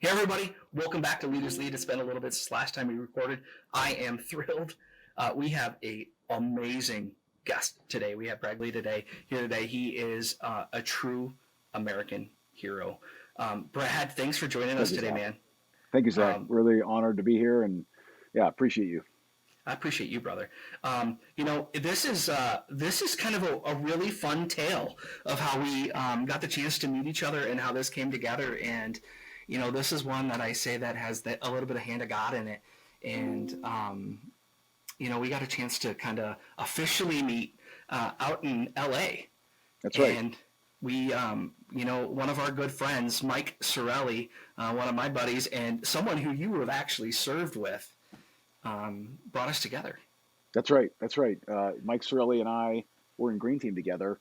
Hey everybody, welcome back to Leaders Lead. It's been a little bit since last time we recorded. I am thrilled. We have a amazing guest today. We have Brad Geary here today. He is a true American hero. Brad, thanks for joining us Thank you, today, Zach. man. Thank you, Zach. Um, Really honored to be here, and yeah, appreciate you. I appreciate you, brother. This is kind of a really fun tale of how we got the chance to meet each other and how this came together. And this is one that I say that has a little bit of hand of God in it. And we got a chance to kind of officially meet out in L.A. That's right. And we, one of our good friends, Mike Sarraille, one of my buddies, and someone who you have actually served with, brought us together. That's right. That's right. Mike Sarraille and I were in Green Team together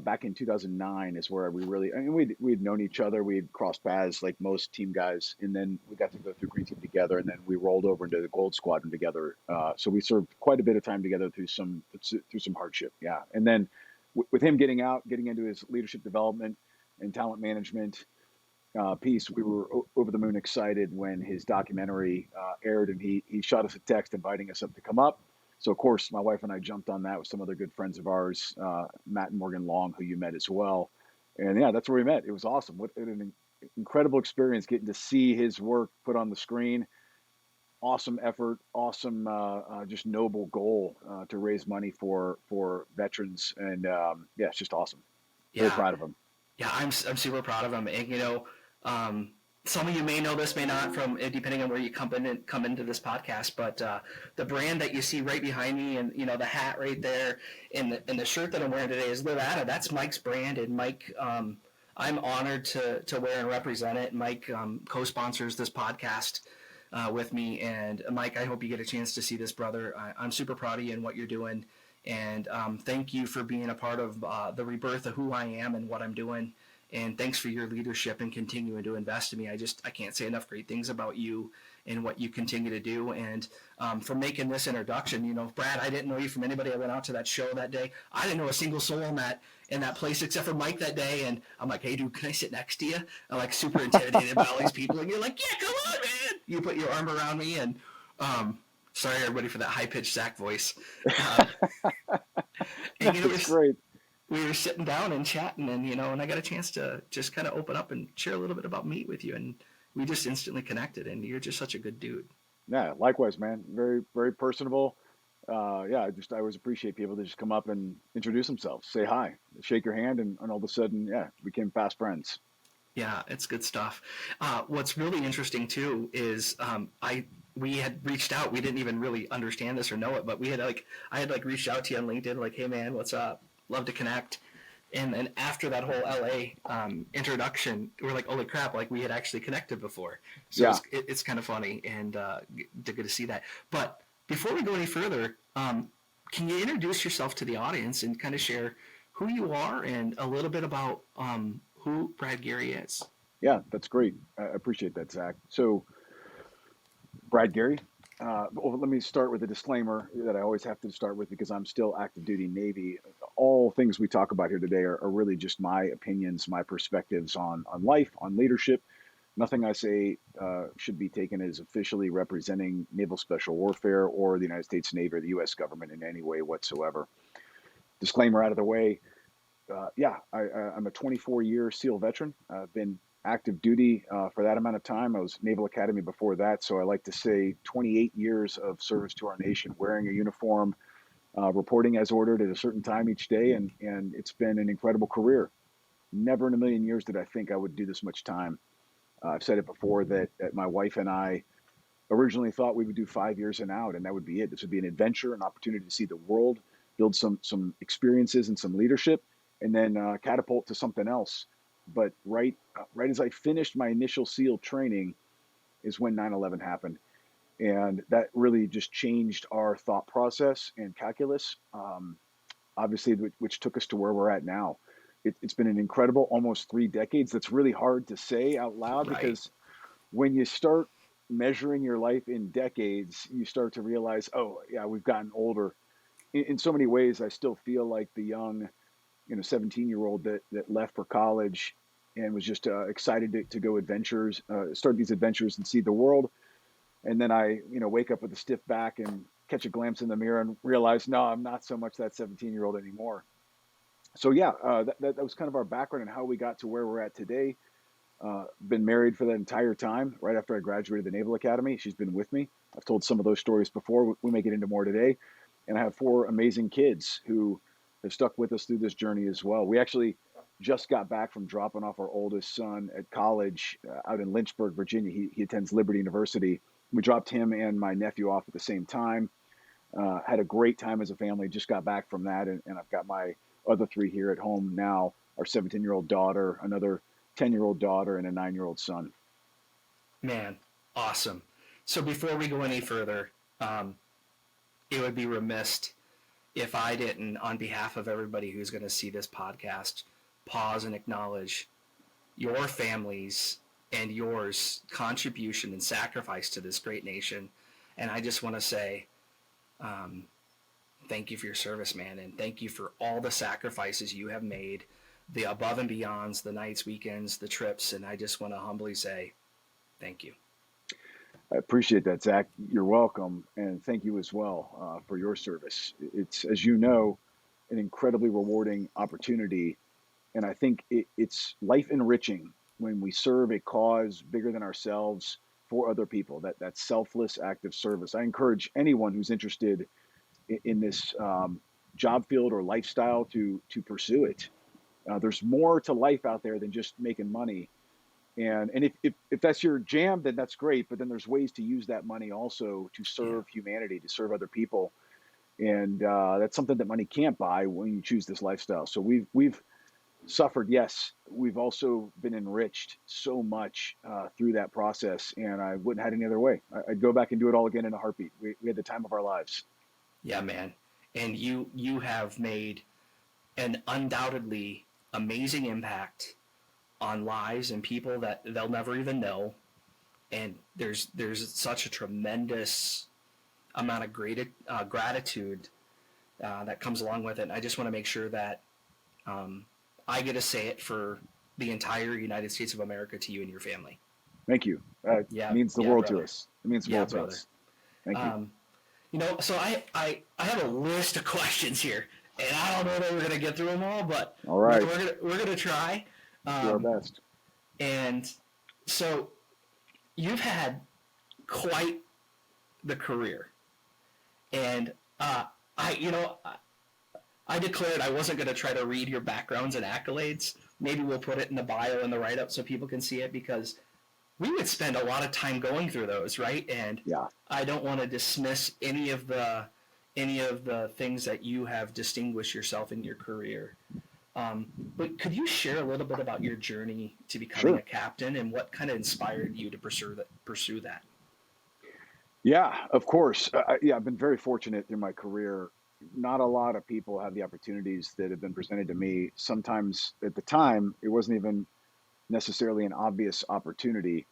back in 2009 is where we really, I mean, we'd known each other. We had crossed paths like most team guys. And then we got to go through Green Team together. And then we rolled over into the Gold Squadron together. So we served quite a bit of time together through some hardship. Yeah. And then with him getting into his leadership development and talent management piece, we were over the moon excited when his documentary aired, and he shot us a text inviting us up to come up. So of course, my wife and I jumped on that with some other good friends of ours, Matt and Morgan Long, who you met as well. And yeah, that's where we met. It was awesome. What an incredible experience getting to see his work put on the screen. Awesome effort, awesome, just noble goal to raise money for veterans, and yeah, it's just awesome. Very Yeah, proud of him. yeah, I'm super proud of him. And some of you may know this, may not, from depending on where you come into this podcast. But the brand that you see right behind me, and the hat right there, and the shirt that I'm wearing today is Live Out of. That's Mike's brand, and Mike. I'm honored to wear and represent it. Mike co-sponsors this podcast with me, and Mike, I hope you get a chance to see this, brother. I'm super proud of you and what you're doing, and thank you for being a part of the rebirth of who I am and what I'm doing. And thanks for your leadership and continuing to invest in me. I can't say enough great things about you and what you continue to do. And for making this introduction, Brad, I didn't know you from anybody. I went out to that show that day. I didn't know a single soul in that place except for Mike that day. And I'm like, hey, dude, can I sit next to you? I'm like super intimidated by all these people. And you're like, yeah, come on, man. You put your arm around me. And sorry, everybody, for that high pitched Zach voice. Um, and That's great. we were sitting down and chatting, and I got a chance to just kind of open up and share a little bit about me with you, and we just instantly connected. And you're just such a good dude. Yeah, likewise, man. Very, very personable. Yeah, I always appreciate people that just come up and introduce themselves, say hi, shake your hand, and all of a sudden, yeah, became fast friends. Yeah, it's good stuff. What's really interesting too is we had reached out. We didn't even really understand this or know it, but I had reached out to you on LinkedIn, like, hey man, what's up? Love to connect. And then after that whole LA introduction, we're like, holy crap, like we had actually connected before. So Yeah, it's kind of funny and good to see that. But before we go any further, can you introduce yourself to the audience and kind of share who you are and a little bit about who Brad Geary is? yeah, that's great. I appreciate that, Zach. So, Brad Geary. Well, let me start with a disclaimer that I always have to start with because I'm still active duty Navy. All things we talk about here today are really just my opinions, my perspectives on life, on leadership. Nothing I say should be taken as officially representing Naval Special Warfare or the United States Navy or the U.S. government in any way whatsoever. Disclaimer out of the way. Yeah, I'm a 24-year SEAL veteran. I've been active duty for that amount of time. I was Naval Academy before that, so I like to say 28 years of service to our nation, wearing a uniform, reporting as ordered at a certain time each day, and it's been an incredible career. Never in a million years did I think I would do this much time. I've said it before that my wife and I originally thought we would do 5 years and out, and that would be it. This would be an adventure, an opportunity to see the world, build some experiences and some leadership, and then catapult to something else. But right as I finished my initial SEAL training is when 9/11 happened, and that really just changed our thought process and calculus. Obviously, which took us to where we're at now. It's been an incredible almost 3 decades. That's really hard to say out loud Right. because when you start measuring your life in decades, you start to realize, oh yeah, we've gotten older. In so many ways, I still feel like the young, 17-year-old that left for college and was just excited to go start these adventures and see the world. And then I, wake up with a stiff back and catch a glimpse in the mirror and realize, no, I'm not so much that 17-year-old anymore. So yeah, that was kind of our background and how we got to where we're at today. Been married for that entire time. Right after I graduated the Naval Academy, she's been with me. I've told some of those stories before. We may get into more today. And I have 4 amazing kids who have stuck with us through this journey as well. We actually just got back from dropping off our oldest son at college out in Lynchburg, Virginia. He attends Liberty University. We dropped him and my nephew off at the same time. Had a great time as a family. Just got back from that, and I've got my other 3 here at home now. Our 17-year-old daughter, another 10-year-old daughter, and a 9-year-old son. Man, awesome. So before we go any further, it would be remiss if I didn't, on behalf of everybody who's going to see this podcast, pause and acknowledge your families and yours contribution and sacrifice to this great nation. And I just want to say, thank you for your service, man, and thank you for all the sacrifices you have made, the above and beyonds, the nights, weekends, the trips, and I just want to humbly say thank you. I appreciate that, Zach. You're welcome, and thank you as well for your service. It's, as you know, an incredibly rewarding opportunity, and I think it's life enriching when we serve a cause bigger than ourselves for other people. That selfless act of service. I encourage anyone who's interested in this job field or lifestyle to pursue it. There's more to life out there than just making money. And if that's your jam, then that's great. But then there's ways to use that money also to serve humanity, to serve other people. And that's something that money can't buy when you choose this lifestyle. So we've suffered, yes. We've also been enriched so much through that process. And I wouldn't have had any other way. I'd go back and do it all again in a heartbeat. We had the time of our lives. Yeah, man. And you have made an undoubtedly amazing impact on lives and people that they'll never even know. And there's such a tremendous amount of gratitude that comes along with it. And I just want to make sure that I get to say it for the entire United States of America to you and your family. Thank you. It means the world brother. to us. It means the world to us. Thank you. So I have a list of questions here, and I don't know that we're going to get through them all, but all right, we're going to try. Do our best. And so you've had quite the career, and I declared I wasn't going to try to read your backgrounds and accolades. Maybe we'll put it in the bio and the write-up so people can see it, because we would spend a lot of time going through those, right? And I don't want to dismiss any of the things that you have distinguished yourself in your career. But could you share a little bit about your journey to becoming a captain and what kind of inspired you to pursue that? Yeah, of course. I've been very fortunate through my career. Not a lot of people have the opportunities that have been presented to me. Sometimes at the time, it wasn't even necessarily an obvious opportunity.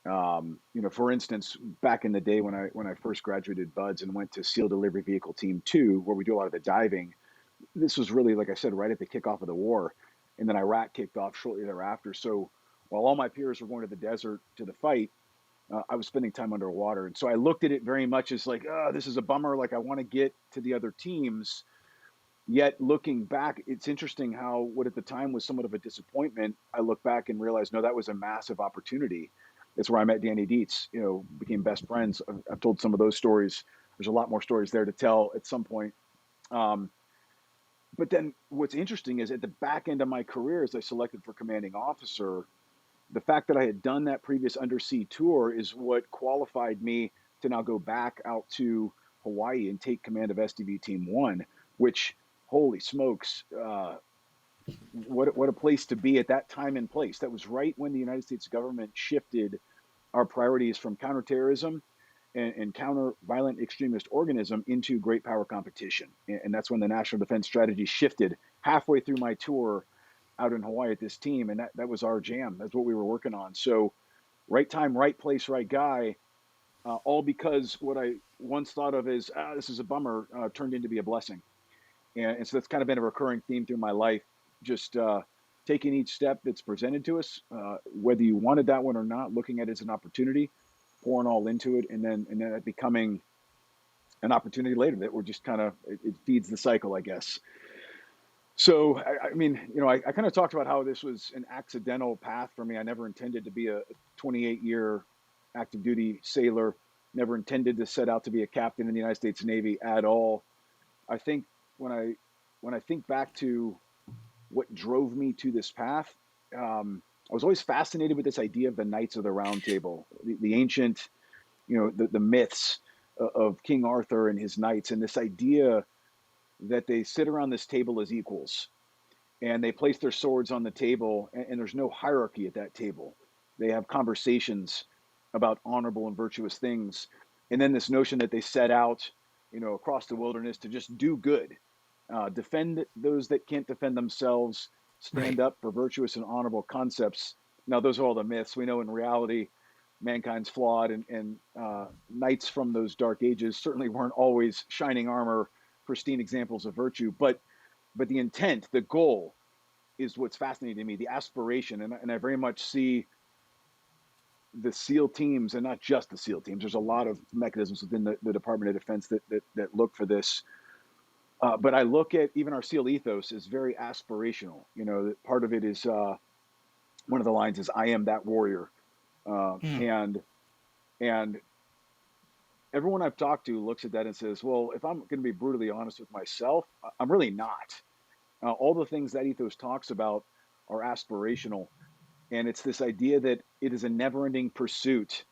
For instance, back in the day when I first graduated BUDS and went to SEAL Delivery Vehicle Team 2, where we do a lot of the diving, this was really, like I said, right at the kickoff of the war. And then Iraq kicked off shortly thereafter. So while all my peers were going to the desert to the fight, I was spending time underwater. And so I looked at it very much as like, this is a bummer. Like, I want to get to the other teams. Yet looking back, it's interesting how what at the time was somewhat of a disappointment, I look back and realize, no, that was a massive opportunity. It's where I met Danny Dietz, became best friends. I've told some of those stories. There's a lot more stories there to tell at some point. But then what's interesting is at the back end of my career, as I selected for commanding officer, the fact that I had done that previous undersea tour is what qualified me to now go back out to Hawaii and take command of SDV Team 1, which, holy smokes, what a place to be at that time and place. That was right when the United States government shifted our priorities from counterterrorism and counter violent extremist organism into great power competition. And that's when the national defense strategy shifted halfway through my tour out in Hawaii at this team. And that was our jam. That's what we were working on. So right time, right place, right guy, all because what I once thought of as, this is a bummer, turned into be a blessing. And so that's kind of been a recurring theme through my life. Just taking each step that's presented to us, whether you wanted that one or not, looking at it as an opportunity, pouring all into it, and then it becoming an opportunity later that we're just kind of, it feeds the cycle, I guess. So, I mean, I kind of talked about how this was an accidental path for me. I never intended to be a 28-year active duty sailor, never intended to set out to be a captain in the United States Navy at all. I think when I think back to what drove me to this path, I was always fascinated with this idea of the Knights of the Round Table, the ancient, the myths of King Arthur and his knights, and this idea that they sit around this table as equals and they place their swords on the table, and there's no hierarchy at that table. They have conversations about honorable and virtuous things. And then this notion that they set out, across the wilderness to just do good, defend those that can't defend themselves, stand up for virtuous and honorable concepts. Now, those are all the myths. We know in reality, mankind's flawed, and knights from those dark ages certainly weren't always shining armor, pristine examples of virtue, but the intent, the goal, is what's fascinating to me, the aspiration. And I very much see the SEAL teams, and not just the SEAL teams. There's a lot of mechanisms within the Department of Defense that look for this. But I look at even our SEAL ethos as very aspirational. Part of it is, one of the lines is, "I am that warrior." And everyone I've talked to looks at that and says, well, if I'm going to be brutally honest with myself, I'm really not. All the things that ethos talks about are aspirational. And it's this idea that it is a never-ending pursuit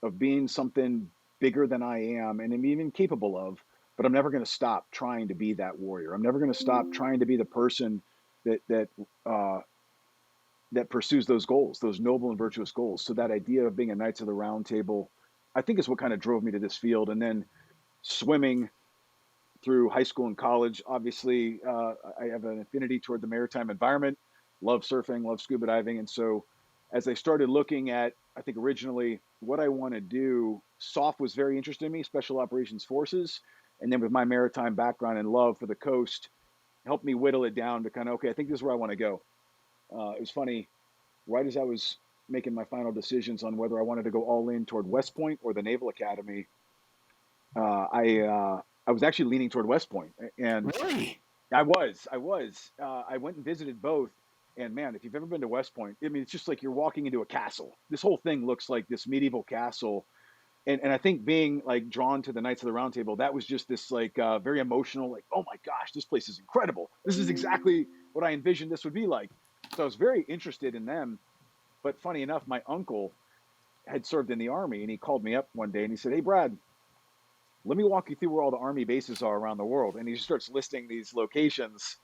of being something bigger than I am and I'm even capable of, but I'm never going to stop trying to be that warrior. I'm never going to stop trying to be the person that pursues those goals, those noble and virtuous goals. So that idea of being a Knights of the Round Table, I think, is what kind of drove me to this field. And then swimming through high school and college, obviously, I have an affinity toward the maritime environment, love surfing, love scuba diving. And so as I started looking at, I think originally what I want to do, SOF was very interested in me, Special Operations Forces. And then with my maritime background and love for the coast, helped me whittle it down to kind of, okay, I think this is where I want to go. It was funny, right as I was making my final decisions on whether I wanted to go all in toward West Point or the Naval Academy, I was actually leaning toward West Point. And Really? I was. I went and visited both. And man, if you've ever been to West Point, I mean, it's just like you're walking into a castle. This whole thing looks like this medieval castle. And I think being like drawn to the Knights of the Round Table, that was just this like very emotional, like, oh my gosh, this place is incredible. This is exactly what I envisioned this would be like. So I was very interested in them. But funny enough, my uncle had served in the Army, and he called me up one day and he said, "Hey, Brad, let me walk you through where all the Army bases are around the world." And he just starts listing these locations.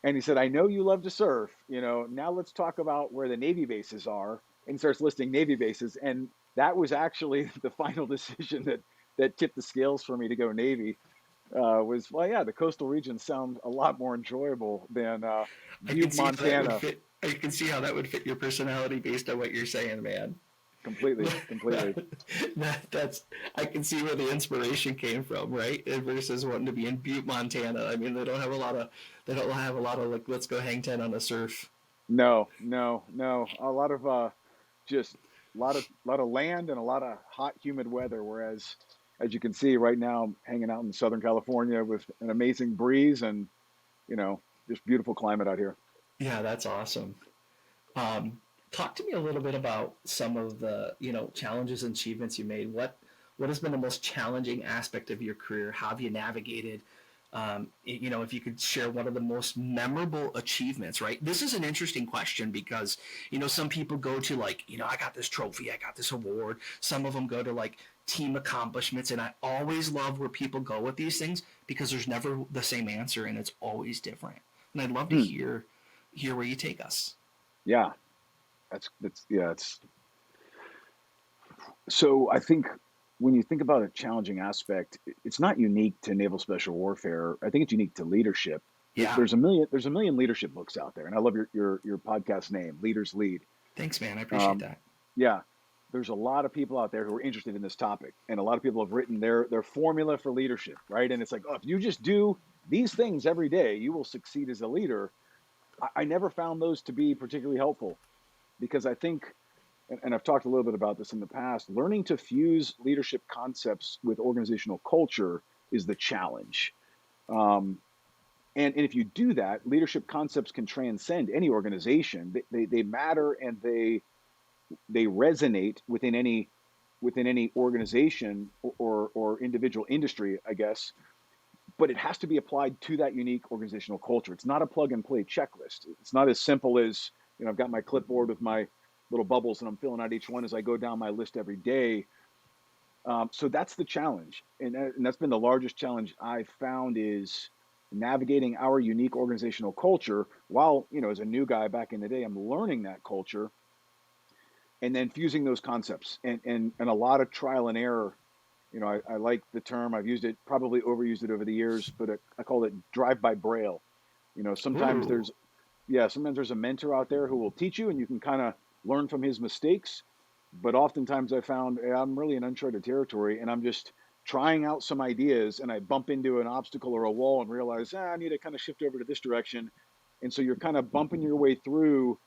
And he said, "I know you love to surf. Now let's talk about where the Navy bases are." And he starts listing Navy bases. And that was actually the final decision that tipped the scales for me to go Navy. Was, well, yeah, the coastal regions sound a lot more enjoyable than I can Butte, see how that would Montana. fit. I can see how that would fit your personality based on what you're saying, man. Completely. That's I can see where the inspiration came from, right? Versus wanting to be in Butte, Montana. I mean, they don't have a lot of like, let's go hang ten on the surf. No. A lot of just a lot of land and a lot of hot, humid weather. Whereas, as you can see right now, I'm hanging out in Southern California with an amazing breeze and just beautiful climate out here. Yeah, that's awesome. Um, Talk to me a little bit about some of the challenges and achievements you made. What has been the most challenging aspect of your career? How have you navigated? If you could share one of the most memorable achievements, right? This is an interesting question because some people go to like I got this trophy, I got this award. Some of them go to like team accomplishments, and I always love where people go with these things because there's never the same answer and it's always different. And I'd love to Hmm. hear where you take us. Yeah, that's yeah. It's so I think when you think about a challenging aspect, it's not unique to naval special warfare. I think it's unique to leadership. Yeah. There's a million leadership books out there, and I love your podcast name, Leaders Lead. Thanks, man. I appreciate Um, that. yeah, there's a lot of people out there who are interested in this topic, and a lot of people have written their formula for leadership, right? And it's like, oh, if you just do these things every day, you will succeed as a leader. I never found those to be particularly helpful because I think, and I've talked a little bit about this in the past, learning to fuse leadership concepts with organizational culture is the challenge. Um, and if you do that, leadership concepts can transcend any organization. They matter and they resonate within any organization or individual industry, I guess. But it has to be applied to that unique organizational culture. It's not a plug and play checklist. It's not as simple as, I've got my clipboard with my little bubbles and I'm filling out each one as I go down my list every day. So that's the challenge, and that's been the largest challenge I've found is navigating our unique organizational culture. While as a new guy back in the day, I'm learning that culture, and then fusing those concepts and a lot of trial and error. I like the term. I've used it, probably overused it over the years, but I call it drive by braille. Sometimes Ooh. sometimes there's a mentor out there who will teach you and you can kind of learn from his mistakes. But oftentimes I found I'm really in uncharted territory and I'm just trying out some ideas and I bump into an obstacle or a wall and realize, I need to kind of shift over to this direction. And so you're kind of bumping your way through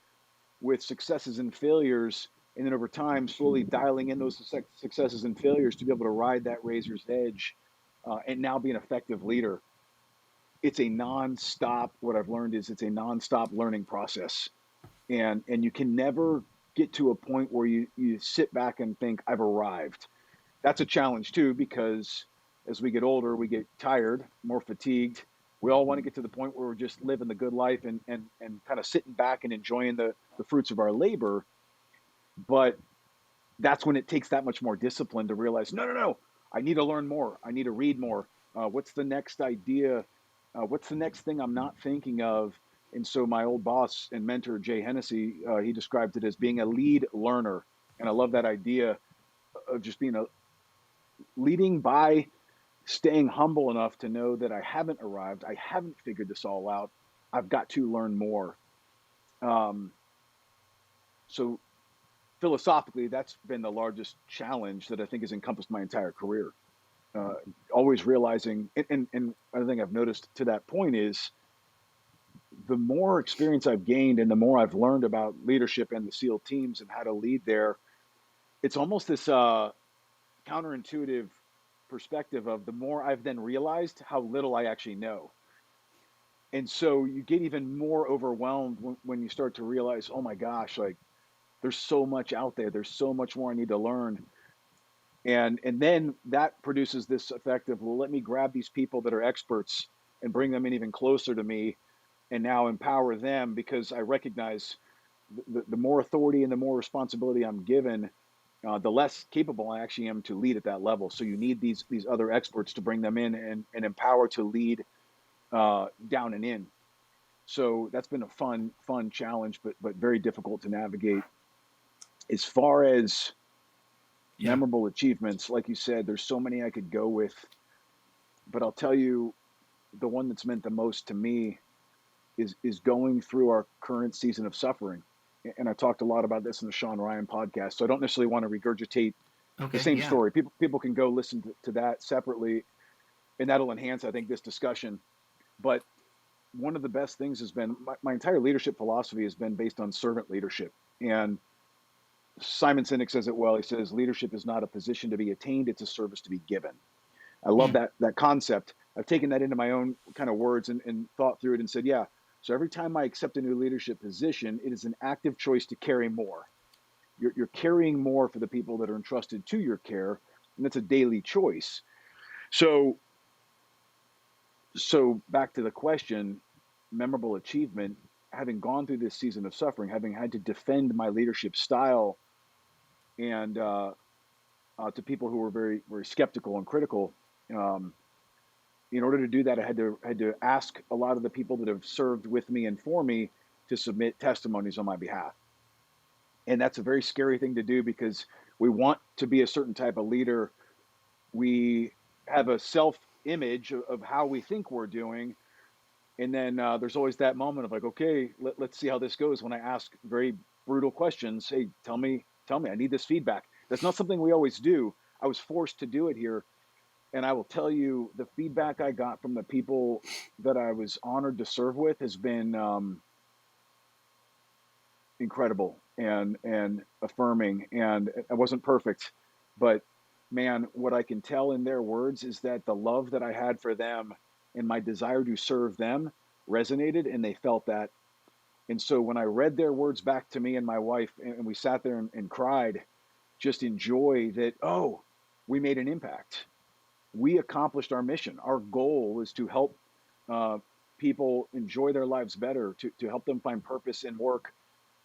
with successes and failures. And then over time, slowly dialing in those successes and failures to be able to ride that razor's edge and now be an effective leader. It's a nonstop, what I've learned is it's a nonstop learning process. And you can never get to a point where you sit back and think, I've arrived. That's a challenge too, because as we get older, we get tired, more fatigued. We all want to get to the point where we're just living the good life and kind of sitting back and enjoying the fruits of our labor. But that's when it takes that much more discipline to realize, no, I need to learn more. I need to read more. What's the next idea? What's the next thing I'm not thinking of? And so my old boss and mentor, Jay Hennessy, he described it as being a lead learner. And I love that idea of just being a leading by staying humble enough to know that I haven't arrived. I haven't figured this all out. I've got to learn more. Um, so philosophically, that's been the largest challenge that I think has encompassed my entire career. Uh, Always realizing, and I think I've noticed to that point is the more experience I've gained and the more I've learned about leadership and the SEAL teams and how to lead there, it's almost this counterintuitive perspective of the more I've then realized how little I actually know. And so you get even more overwhelmed when you start to realize, oh my gosh, like there's so much out there. There's so much more I need to learn. And then that produces this effect of, well, let me grab these people that are experts and bring them in even closer to me and now empower them because I recognize the more authority and the more responsibility I'm given, the less capable I actually am to lead at that level. So you need these other experts to bring them in and empower to lead down and in. So that's been a fun challenge, but very difficult to navigate. As far as Yeah. memorable achievements, like you said, there's so many I could go with, but I'll tell you the one that's meant the most to me is going through our current season of suffering. And I talked a lot about this in the Sean Ryan podcast, so I don't necessarily want to regurgitate the Okay. same Yeah. story. People can go listen to that separately, and that'll enhance, I think, this discussion. But one of the best things has been my entire leadership philosophy has been based on servant leadership. And Simon Sinek says it well. He says, leadership is not a position to be attained, it's a service to be given. I love Mm. that concept. I've taken that into my own kind of words and thought through it and said, yeah. So every time I accept a new leadership position, it is an active choice to carry more. You're carrying more for the people that are entrusted to your care, and that's a daily choice. So back to the question, memorable achievement, having gone through this season of suffering, having had to defend my leadership style and to people who were very, very skeptical and critical. Um, in order to do that, I had to ask a lot of the people that have served with me and for me to submit testimonies on my behalf. And that's a very scary thing to do because we want to be a certain type of leader. We have a self image of how we think we're doing. And then there's always that moment of like, okay, let's see how this goes. When I ask very brutal questions, hey, tell me, I need this feedback. That's not something we always do. I was forced to do it here. And I will tell you, the feedback I got from the people that I was honored to serve with has been incredible and affirming. And I wasn't perfect, but man, what I can tell in their words is that the love that I had for them and my desire to serve them resonated, and they felt that. And so when I read their words back to me and my wife, and we sat there and cried, just in joy that, oh, we made an impact. We accomplished our mission. Our goal was to help uh, people enjoy their lives better, to help them find purpose in work.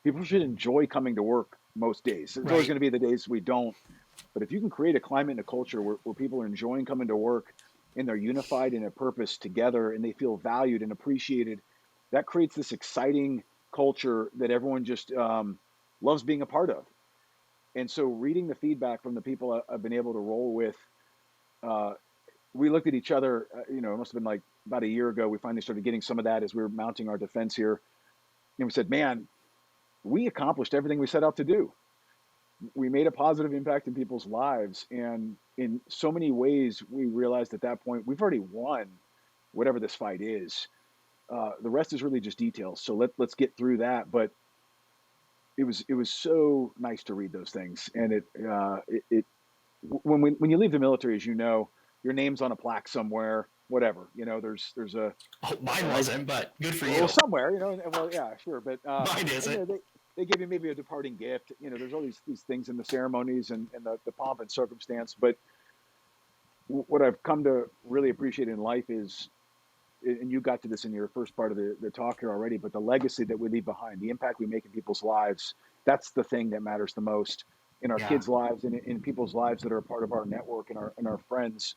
People should enjoy coming to work most days. There's always Right. going to be the days we don't. But if you can create a climate and a culture where people are enjoying coming to work and they're unified in a purpose together and they feel valued and appreciated, that creates this exciting culture that everyone just loves being a part of. And so, reading the feedback from the people I've been able to roll with, uh, we looked at each other. It must have been like about a year ago. We finally started getting some of that as we were mounting our defense here, and we said, "Man, we accomplished everything we set out to do. We made a positive impact in people's lives, and in so many ways, we realized at that point we've already won whatever this fight is. The rest is really just details. So let's get through that." But it was so nice to read those things, and it when you leave the military, as you know, your name's on a plaque somewhere, whatever. There's Oh, mine a wasn't, but good for well you. somewhere, well, yeah, sure, but Mine and isn't. they give you maybe a departing gift. There's all these things in the ceremonies and the pomp and circumstance. But what I've come to really appreciate in life is, and you got to this in your first part of the talk here already, but the legacy that we leave behind, the impact we make in people's lives, that's the thing that matters the most in our Yeah. kids' lives and in people's lives that are a part of our network and our friends.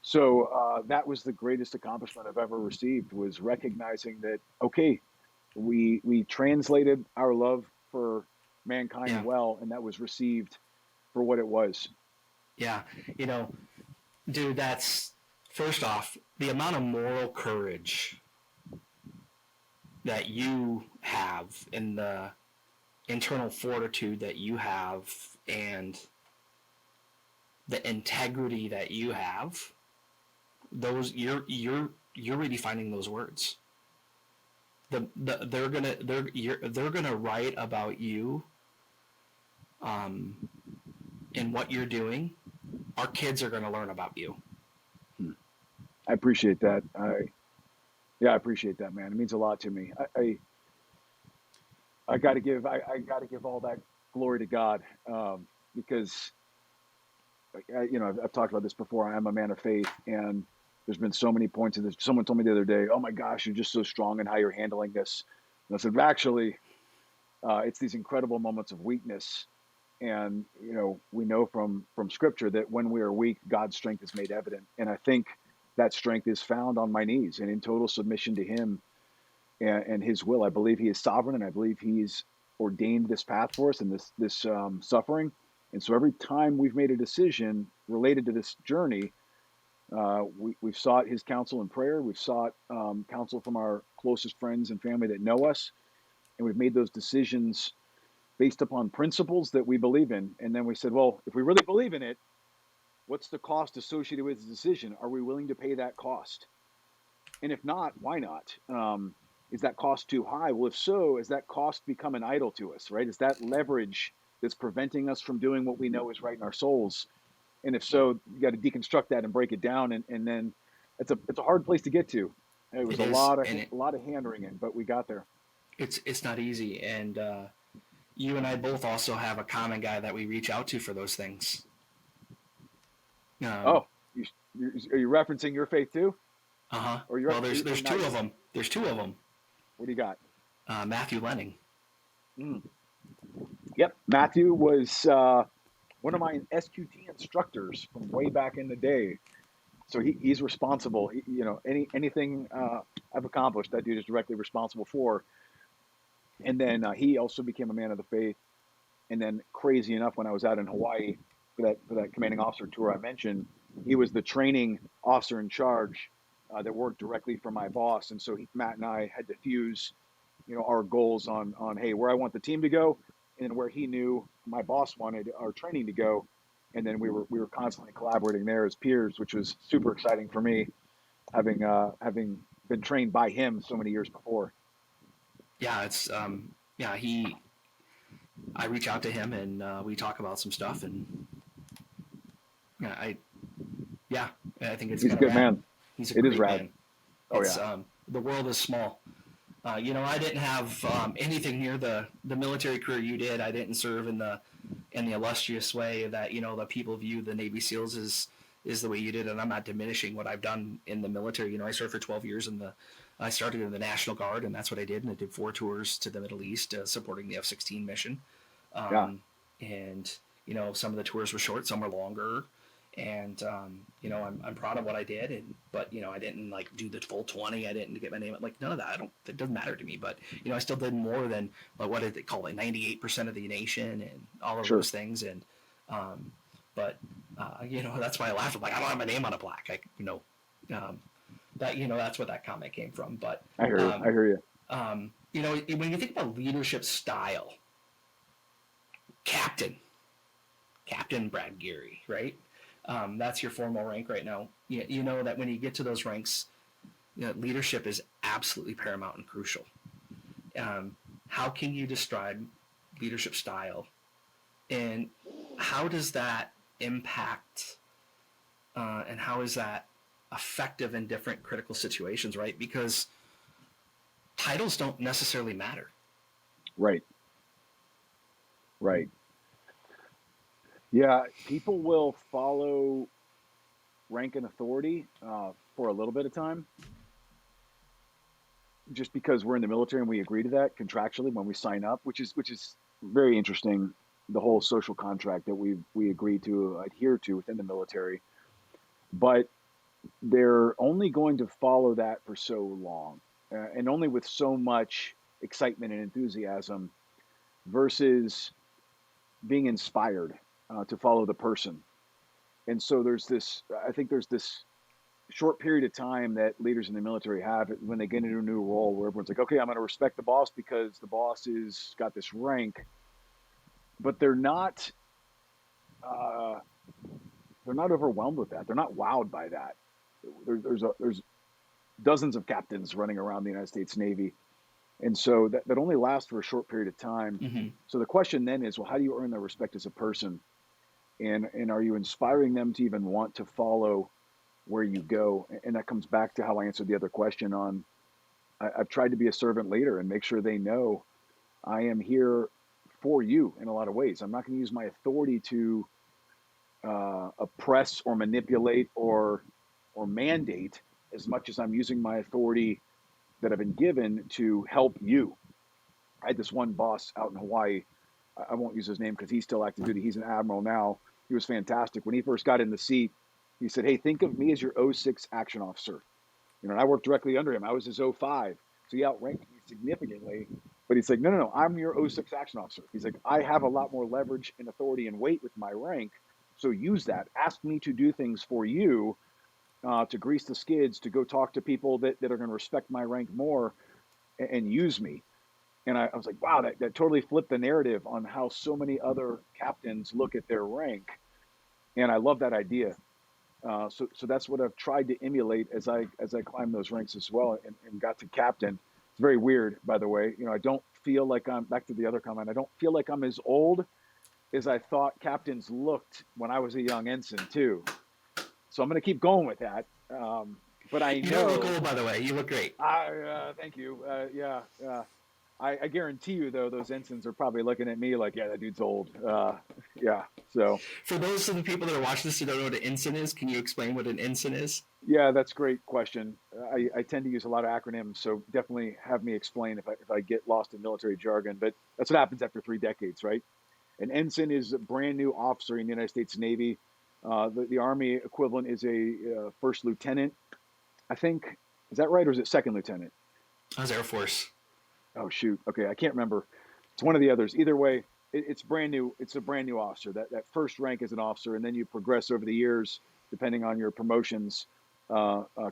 So that was the greatest accomplishment I've ever received, was recognizing that, okay, we translated our love for mankind Yeah. well, and that was received for what it was. Yeah. You know, dude, that's first off, the amount of moral courage that you have and the internal fortitude that you have and the integrity that you have, those you're redefining those words. They're gonna write about you um, and what you're doing. Our kids are gonna learn about you. I appreciate that. I appreciate that, man. It means a lot to me. I got to give I got to give all that glory to God, because I've talked about this before. I am a man of faith, and there's been so many points of this. Someone told me the other day, "Oh my gosh, you're just so strong in how you're handling this." And I said, "Actually, it's these incredible moments of weakness, and we know from Scripture that when we are weak, God's strength is made evident. And I think that strength is found on my knees and in total submission to Him and His will. I believe He is sovereign, and I believe He's ordained this path for us and this suffering. And so every time we've made a decision related to this journey, we've sought His counsel in prayer. We've sought counsel from our closest friends and family that know us, and we've made those decisions based upon principles that we believe in. And then we said, well, if we really believe in it, what's the cost associated with the decision? Are we willing to pay that cost? And if not, why not? Is that cost too high? Well, if so, has that cost become an idol to us, right? Is that leverage that's preventing us from doing what we know is right in our souls? And if so, you got to deconstruct that and break it down. And then it's a hard place to get to. It was It a is, lot of and a lot of hand wringing, but we got there. it's not easy. And you and I both also have a common guy that we reach out to for those things. Um, Oh, are you referencing your faith too? Or well, or there's two of nice? them. There's two of them. What do you got? Matthew Lenning. Mm. Yep, Matthew was one of my SQT instructors from way back in the day. So he's responsible. Anything I've accomplished, that dude is directly responsible for. And then he also became a man of the faith. And then, crazy enough, when I was out in Hawaii for that commanding officer tour I mentioned, he was the training officer in charge that worked directly for my boss. And so Matt and I had to fuse, our goals on hey, where I want the team to go, and where he knew my boss wanted our training to go. And then we were constantly collaborating there as peers, which was super exciting for me, having been trained by him so many years before. Yeah, it's yeah, I reach out to him and we talk about some stuff, and I yeah, I think it's He's a kind of good rad. man. He's a It is great rad. man. Oh It's yeah. the world is small. I didn't have anything near the military career you did. I didn't serve in the illustrious way that the people view the Navy SEALs is the way you did, and I'm not diminishing what I've done in the military. I served for 12 years I started in the National Guard, and that's what I did, and I did 4 tours to the Middle East supporting the F-16 mission. Yeah. And some of the tours were short, some were longer, and I'm proud of what I did, but I didn't like do the full 20. I didn't get my name, like none of that. It doesn't matter to me, but I still did more than what did they call it, 98% of the nation and all of Sure. those things. And but that's why I laughed. I'm like, I don't have my name on a plaque. That's what that comment came from. But I hear you. I hear you. When you think about leadership style, Captain Brad Geary, right? That's your formal rank right now. You know that when you get to those ranks, leadership is absolutely paramount and crucial. How can you describe leadership style, and how does that impact, and how is that effective in different critical situations, right? Because titles don't necessarily matter. Right. Right. Yeah, people will follow rank and authority for a little bit of time, just because we're in the military and we agree to that contractually when we sign up, which is very interesting. The whole social contract that we agree to adhere to within the military, but they're only going to follow that for so long, and only with so much excitement and enthusiasm, versus being inspired to follow the person. And so I think there's this short period of time that leaders in the military have when they get into a new role where everyone's like, okay, I'm going to respect the boss because the boss is got this rank, but uh, they're not overwhelmed with that. They're not wowed by that. There's dozens of captains running around the United States Navy. And so that only lasts for a short period of time. Mm-hmm. So the question then is, well, how do you earn their respect as a person? And are you inspiring them to even want to follow where you go? And that comes back to how I answered the other question on, I've tried to be a servant leader and make sure they know I am here for you in a lot of ways. I'm not going to use my authority to oppress or manipulate or mandate as much as I'm using my authority that I've been given to help you. I had this one boss out in Hawaii. I won't use his name because he's still active duty. He's an admiral now. He was fantastic. When he first got in the seat, he said, hey, think of me as your 06 action officer. And I worked directly under him. I was his 05. So he outranked me significantly. But he's like, no, I'm your 06 action officer. He's like, I have a lot more leverage and authority and weight with my rank. So use that. Ask me to do things for you, to grease the skids, to go talk to people that are going to respect my rank more and use me. And I was like, wow, that totally flipped the narrative on how so many other captains look at their rank. And I love that idea. So that's what I've tried to emulate as I climb those ranks as well, and got to captain. It's very weird, by the way. I don't feel like I'm back to the other comment. I don't feel like I'm as old as I thought captains looked when I was a young ensign too. So I'm going to keep going with that. But I know you don't look old, by the way. You look great. Thank you. Yeah. I guarantee you, though, those ensigns are probably looking at me like, yeah, that dude's old. Yeah. So for those of the people that are watching this who don't know what an ensign is, can you explain what an ensign is? Yeah, that's a great question. I tend to use a lot of acronyms, so definitely have me explain if I get lost in military jargon. But that's what happens after 3 decades, right? An ensign is a brand new officer in the United States Navy. The Army equivalent is a first lieutenant, I think. Is that right, or is it second lieutenant? I was Air Force. Oh shoot. Okay, I can't remember. It's one of the others. Either way, it's brand new. It's a brand new officer. That first rank is an officer, and then you progress over the years depending on your promotions.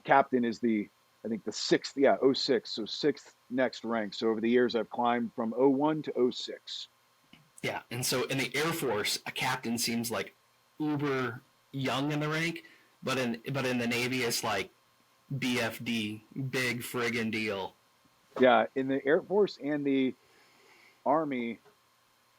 Captain is I think the 6th. Yeah, 06. So 6th next rank. So over the years, I've climbed from 01 to 06. Yeah, and so in the Air Force, a captain seems like uber young in the rank, but in the Navy, it's like BFD, big friggin' deal. Yeah, in the Air Force and the Army,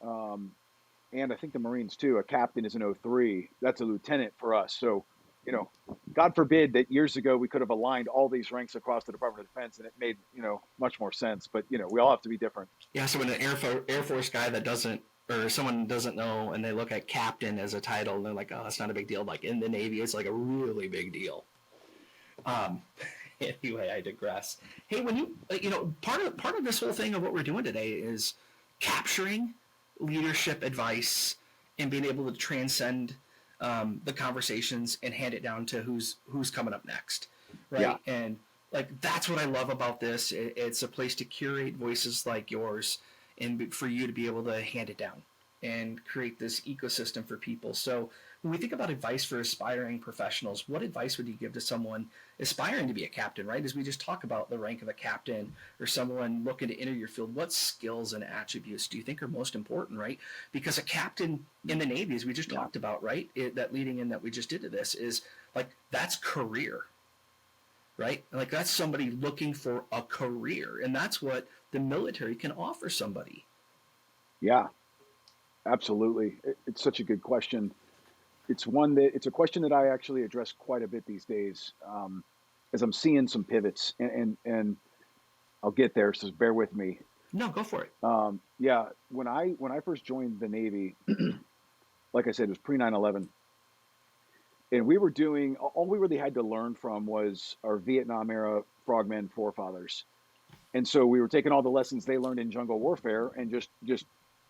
and I think the Marines too. A captain is an 03. That's a lieutenant for us. So, you know, God forbid that years ago we could have aligned all these ranks across the Department of Defense, and it made, you know, much more sense. But, you know, we all have to be different. Yeah, so when an Air Force guy that doesn't, or someone doesn't know, and they look at captain as a title, and they're like, oh, that's not a big deal. Like in the Navy, it's like a really big deal. Um, anyway, I digress. Hey, when you know, part of this whole thing of what we're doing today is capturing leadership advice and being able to transcend the conversations and hand it down to who's coming up next, right? Yeah. And like that's what I love about this. It's a place to curate voices like yours, and for you to be able to hand it down and create this ecosystem for people. So when we think about advice for aspiring professionals, what advice would you give to someone aspiring to be a captain, right? As we just talk about the rank of a captain or someone looking to enter your field, what skills and attributes do you think are most important, right? Because a captain in the Navy, as we just talked about, right, that leading in that we just did to this is like, that's career, right? Like that's somebody looking for a career, and that's what the military can offer somebody. Yeah, absolutely. It's such a good question. It's a question that I actually address quite a bit these days, as I'm seeing some pivots, and I'll get there. So bear with me. No, go for it. Yeah, when I first joined the Navy, like I said, it was pre 9/11, and we were doing all we really had to learn from was our Vietnam era frogmen forefathers, and so we were taking all the lessons they learned in jungle warfare and just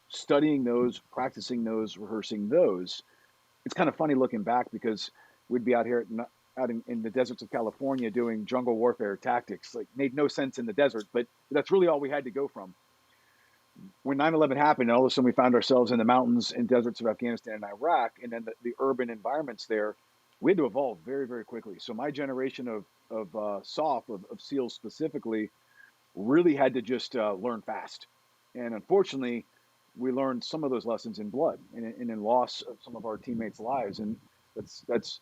studying those, practicing those, rehearsing those. It's kind of funny looking back because we'd be out here out in the deserts of California doing jungle warfare tactics. Like made no sense in the desert, but that's really all we had to go from. When 9/11 happened, all of a sudden we found ourselves in the mountains and deserts of Afghanistan and Iraq, and then the urban environments there, we had to evolve very, very quickly. So my generation of SOF, of SEALs specifically, really had to just learn fast. And unfortunately, we learned some of those lessons in blood and in loss of some of our teammates' lives. And that's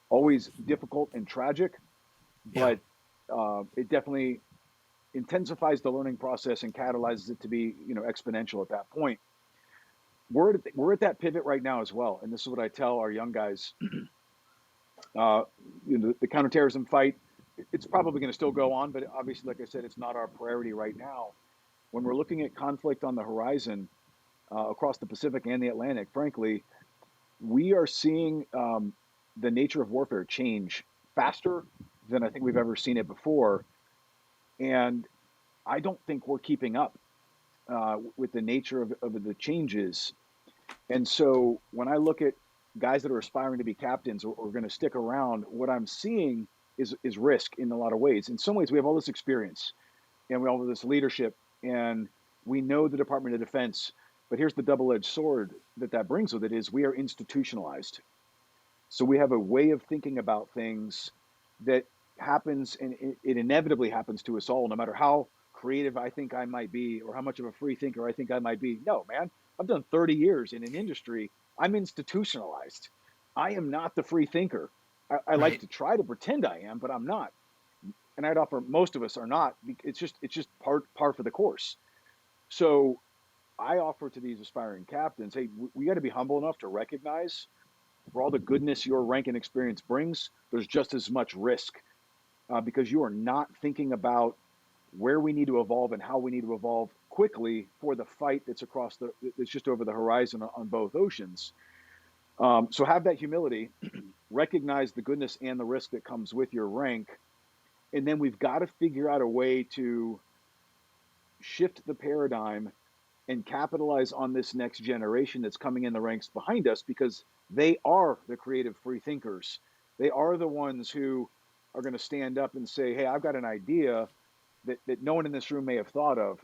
always difficult and tragic, Yeah. but it definitely intensifies the learning process and catalyzes it to be, you know, exponential at that point. We're at that pivot right now as well. And this is what I tell our young guys. You know, the counterterrorism fight, it's probably going to still go on, but obviously, like I said, it's not our priority right now. When we're looking at conflict on the horizon across the Pacific and the Atlantic, frankly, we are seeing the nature of warfare change faster than I think we've ever seen it before. And I don't think we're keeping up with the nature of the changes. And so when I look at guys that are aspiring to be captains or going to stick around, what I'm seeing is risk in a lot of ways. In some ways, we have all this experience and we all have this leadership, and we know the Department of Defense. But here's the double-edged sword that brings with it is we are institutionalized. So we have a way of thinking about things that happens, and it inevitably happens to us all, no matter how creative I think I might be or how much of a free thinker I think I might be. No, man, I've done 30 years in an industry. I'm institutionalized. I am not the free thinker. I like Right. to try to pretend I am, but I'm not. And I'd offer most of us are not. It's just par for the course. So I offer to these aspiring captains, hey, we got to be humble enough to recognize for all the goodness your rank and experience brings, there's just as much risk because you are not thinking about where we need to evolve and how we need to evolve quickly for the fight that's that's just over the horizon on both oceans. So have that humility, recognize the goodness and the risk that comes with your rank, and then we've got to figure out a way to shift the paradigm and capitalize on this next generation that's coming in the ranks behind us because they are the creative free thinkers. They are the ones who are going to stand up and say, hey, I've got an idea that no one in this room may have thought of.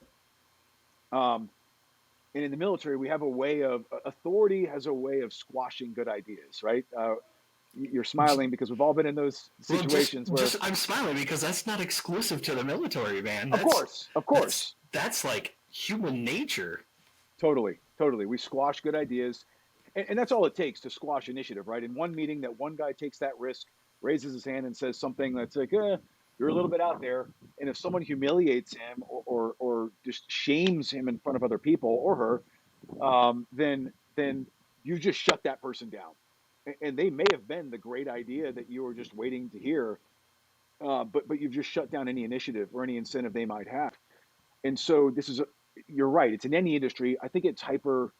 And in the military, we have a way of authority has a way of squashing good ideas, right? You're smiling because we've all been in those Well, situations where, I'm smiling because that's not exclusive to the military, man. of course, That's like human nature. totally, we squash good ideas, and that's all it takes to squash initiative, right? In one meeting, that one guy takes that risk, raises his hand, and says something that's like, you're a little bit out there. And if someone humiliates him or just shames him in front of other people or her, then you just shut that person down. And they may have been the great idea that you were just waiting to hear, but you've just shut down any initiative or any incentive they might have. And so you're right. It's in any industry. I think it's hyper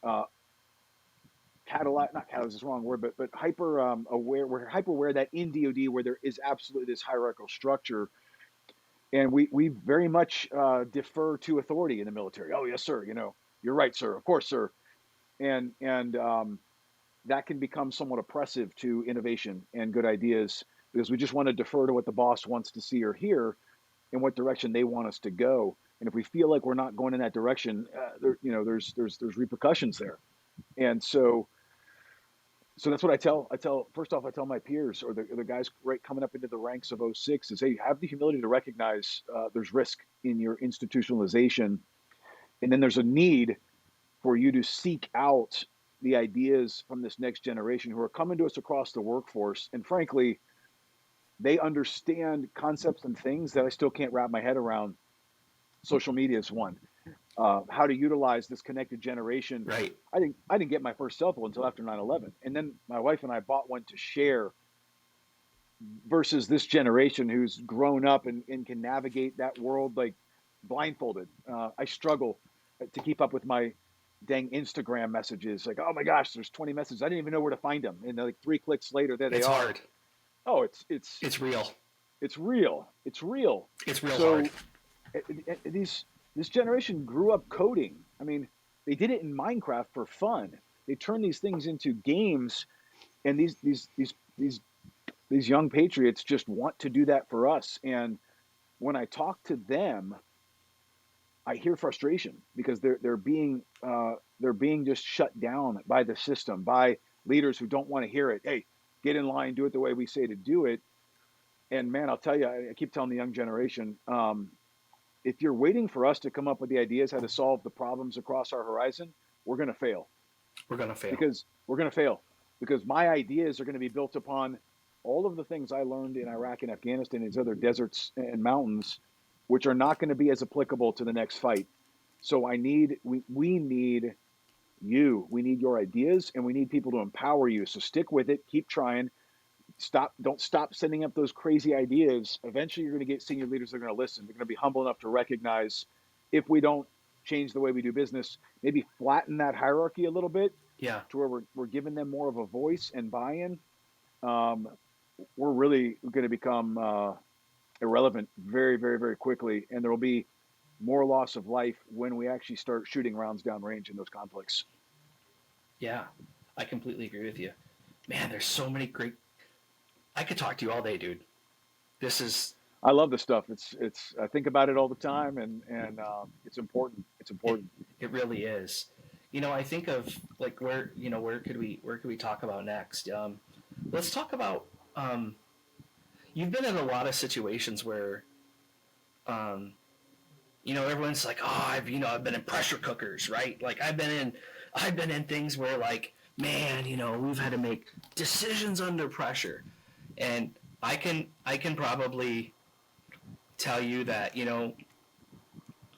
uh, not catalyzed is the wrong word, but hyper aware. We're hyper aware that in DoD, where there is absolutely this hierarchical structure, and we very much defer to authority in the military. Oh yes, sir. You're right, sir. Of course, sir. And that can become somewhat oppressive to innovation and good ideas because we just want to defer to what the boss wants to see or hear, in what direction they want us to go. And if we feel like we're not going in that direction, there's repercussions there. And so that's what I tell first off, I tell my peers or the guys right coming up into the ranks of '06 is, hey, have the humility to recognize there's risk in your institutionalization, and then there's a need for you to seek out the ideas from this next generation who are coming to us across the workforce. And frankly, they understand concepts and things that I still can't wrap my head around. Social media is one. How to utilize this connected generation. Right. I didn't get my first cell phone until after 9/11, and then my wife and I bought one to share. Versus this generation who's grown up and can navigate that world like blindfolded. I struggle to keep up with my dang Instagram messages. Like, oh my gosh, there's 20 messages. I didn't even know where to find them. And like 3 clicks later, there they It's are. hard. Oh, it's real. It's real. It's real. It's real So hard. This generation grew up coding. I mean, they did it in Minecraft for fun. They turned these things into games, and these young patriots just want to do that for us. And when I talk to them, I hear frustration because they're being just shut down by the system, by leaders who don't want to hear it. Hey, get in line, do it the way we say to do it. And man, I'll tell you, I keep telling the young generation, if you're waiting for us to come up with the ideas how to solve the problems across our horizon, we're going to fail. We're going to fail. Because we're going to fail. Because my ideas are going to be built upon all of the things I learned in Iraq and Afghanistan and these other deserts and mountains, which are not going to be as applicable to the next fight. So we need you. We need your ideas, and we need people to empower you. So stick with it. Keep trying. Don't stop sending up those crazy ideas. Eventually, you're going to get senior leaders that are going to listen. They're going to be humble enough to recognize if we don't change the way we do business, maybe flatten that hierarchy a little bit. Yeah. To where we're giving them more of a voice and buy-in. We're really going to become irrelevant very, very, very quickly, and there will be more loss of life when we actually start shooting rounds downrange in those conflicts. Yeah, I completely agree with you. Man, there's so many great. I could talk to you all day, dude. I love this stuff. I think about it all the time, and it's important. It's important. It really is. I think of like where could we talk about next? Let's talk about. You've been in a lot of situations where, everyone's like, oh, I've been in pressure cookers, right? Like I've been in things where like, man, we've had to make decisions under pressure, and I can probably tell you that,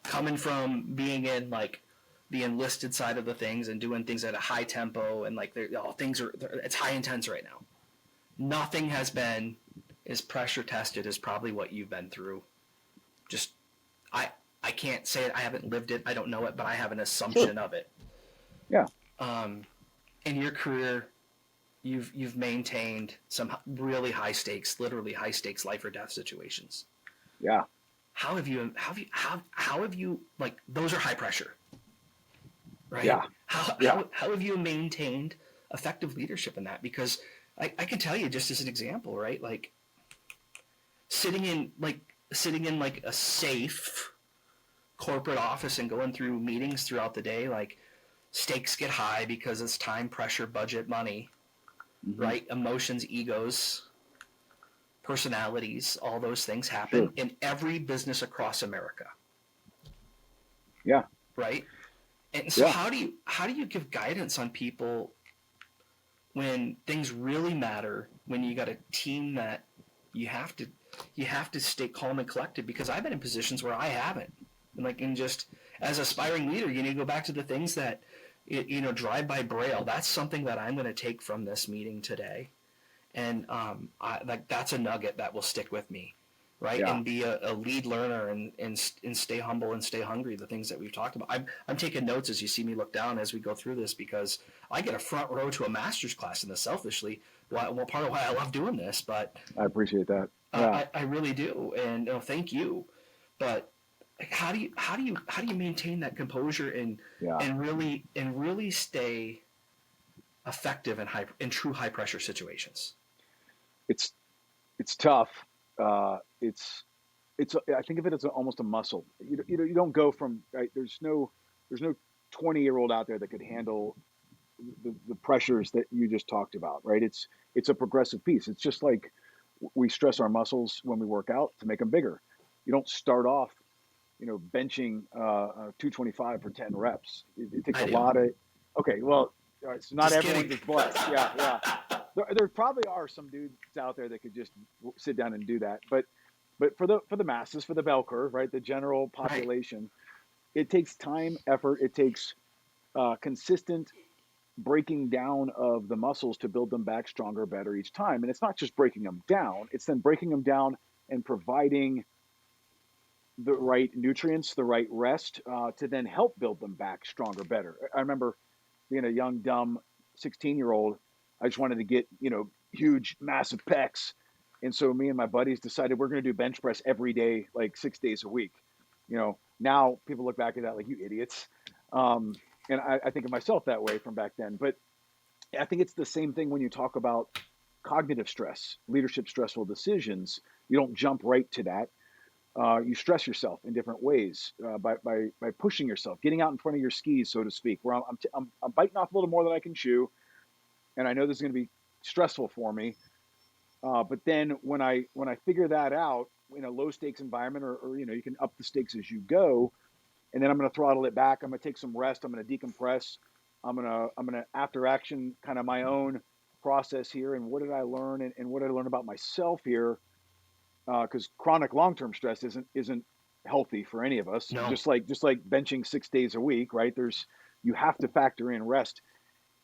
coming from being in like the enlisted side of the things and doing things at a high tempo and like it's high intense right now. Nothing has been as pressure tested as probably what you've been through. Just I can't say it. I haven't lived it. I don't know it, but I have an assumption of it. Yeah. In your career, you've maintained some really high stakes, literally high stakes life or death situations. Yeah. How have you like those are high pressure, right? Yeah. How have you maintained effective leadership in that? Because I can tell you just as an example, right? Like sitting in like a safe corporate office and going through meetings throughout the day, like stakes get high because it's time, pressure, budget, money, right? Emotions, egos, personalities, all those things happen in every business across America. Yeah. Right? And so how do you give guidance on people when things really matter, when you got a team that you have to stay calm and collected? Because I've been in positions where I haven't. And as aspiring leader, you need to go back to the things that, drive by Braille. That's something that I'm going to take from this meeting today. And that's a nugget that will stick with me, right? Yeah. And be a lead learner and stay humble and stay hungry, the things that we've talked about. I'm taking notes as you see me look down as we go through this, because I get a front row to a master's class in this selfishly. Well, part of why I love doing this, but I appreciate that. Yeah. I really do. And thank you. But how do you maintain that composure Yeah. and really stay effective in true high pressure situations? It's tough. It's I think of it as almost a muscle. You don't go from, right. There's no 20-year-old out there that could handle the pressures that you just talked about, right? It's a progressive piece. It's just like we stress our muscles when we work out to make them bigger. You don't start off, benching 225 for 10 reps. It takes I a do. lot of. Okay, well, all right, so not Just everyone kidding. is blessed. Yeah. There probably are some dudes out there that could just sit down and do that, but for the masses, for the bell curve, right, the general population, right, it takes time, effort. It takes consistent breaking down of the muscles to build them back stronger, better each time. And it's not just breaking them down; it's then breaking them down and providing the right nutrients, the right rest to then help build them back stronger, better. I remember being a young, dumb 16-year-old. I just wanted to get, huge, massive pecs. And so me and my buddies decided we're going to do bench press every day, like 6 days a week. Now people look back at that like, you idiots. And I think of myself that way from back then. But I think it's the same thing when you talk about cognitive stress, leadership stressful decisions. You don't jump right to that. You stress yourself in different ways by pushing yourself, getting out in front of your skis, so to speak. Where I'm biting off a little more than I can chew, and I know this is going to be stressful for me. But then when I figure that out in a low stakes environment, or you can up the stakes as you go, and then I'm going to throttle it back. I'm going to take some rest. I'm going to decompress. I'm going to after action kind of my own process here. And what did I learn, and what did I learn about myself here? Because chronic long-term stress isn't healthy for any of us. No. Just like benching 6 days a week, right? You have to factor in rest.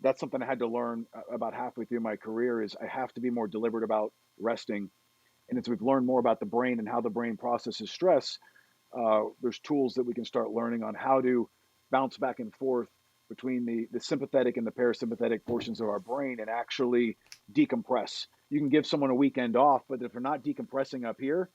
That's something I had to learn about halfway through my career. Is I have to be more deliberate about resting. And as we've learned more about the brain and how the brain processes stress, there's tools that we can start learning on how to bounce back and forth between the sympathetic and the parasympathetic portions of our brain and actually decompress. You can give someone a weekend off, but if they're not decompressing up here,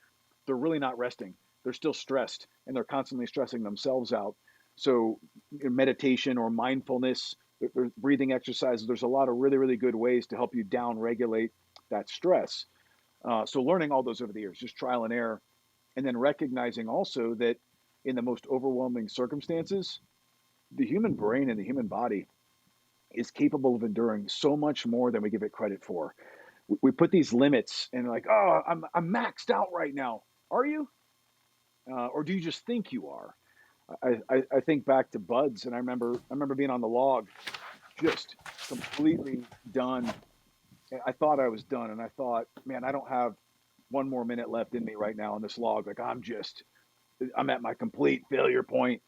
they're really not resting. They're still stressed, and they're constantly stressing themselves out. So meditation or mindfulness, there's breathing exercises, there's a lot of really, really good ways to help you down regulate that stress. So learning all those over the years, just trial and error, and then recognizing also that in the most overwhelming circumstances, the human brain and the human body is capable of enduring so much more than we give it credit for. We put these limits and like, oh, I'm maxed out right now. Are you? Or do you just think you are? I think back to buds, and I remember being on the log, just completely done. I thought I was done, and I thought, man, I don't have one more minute left in me right now on this log. Like I'm at my complete failure point.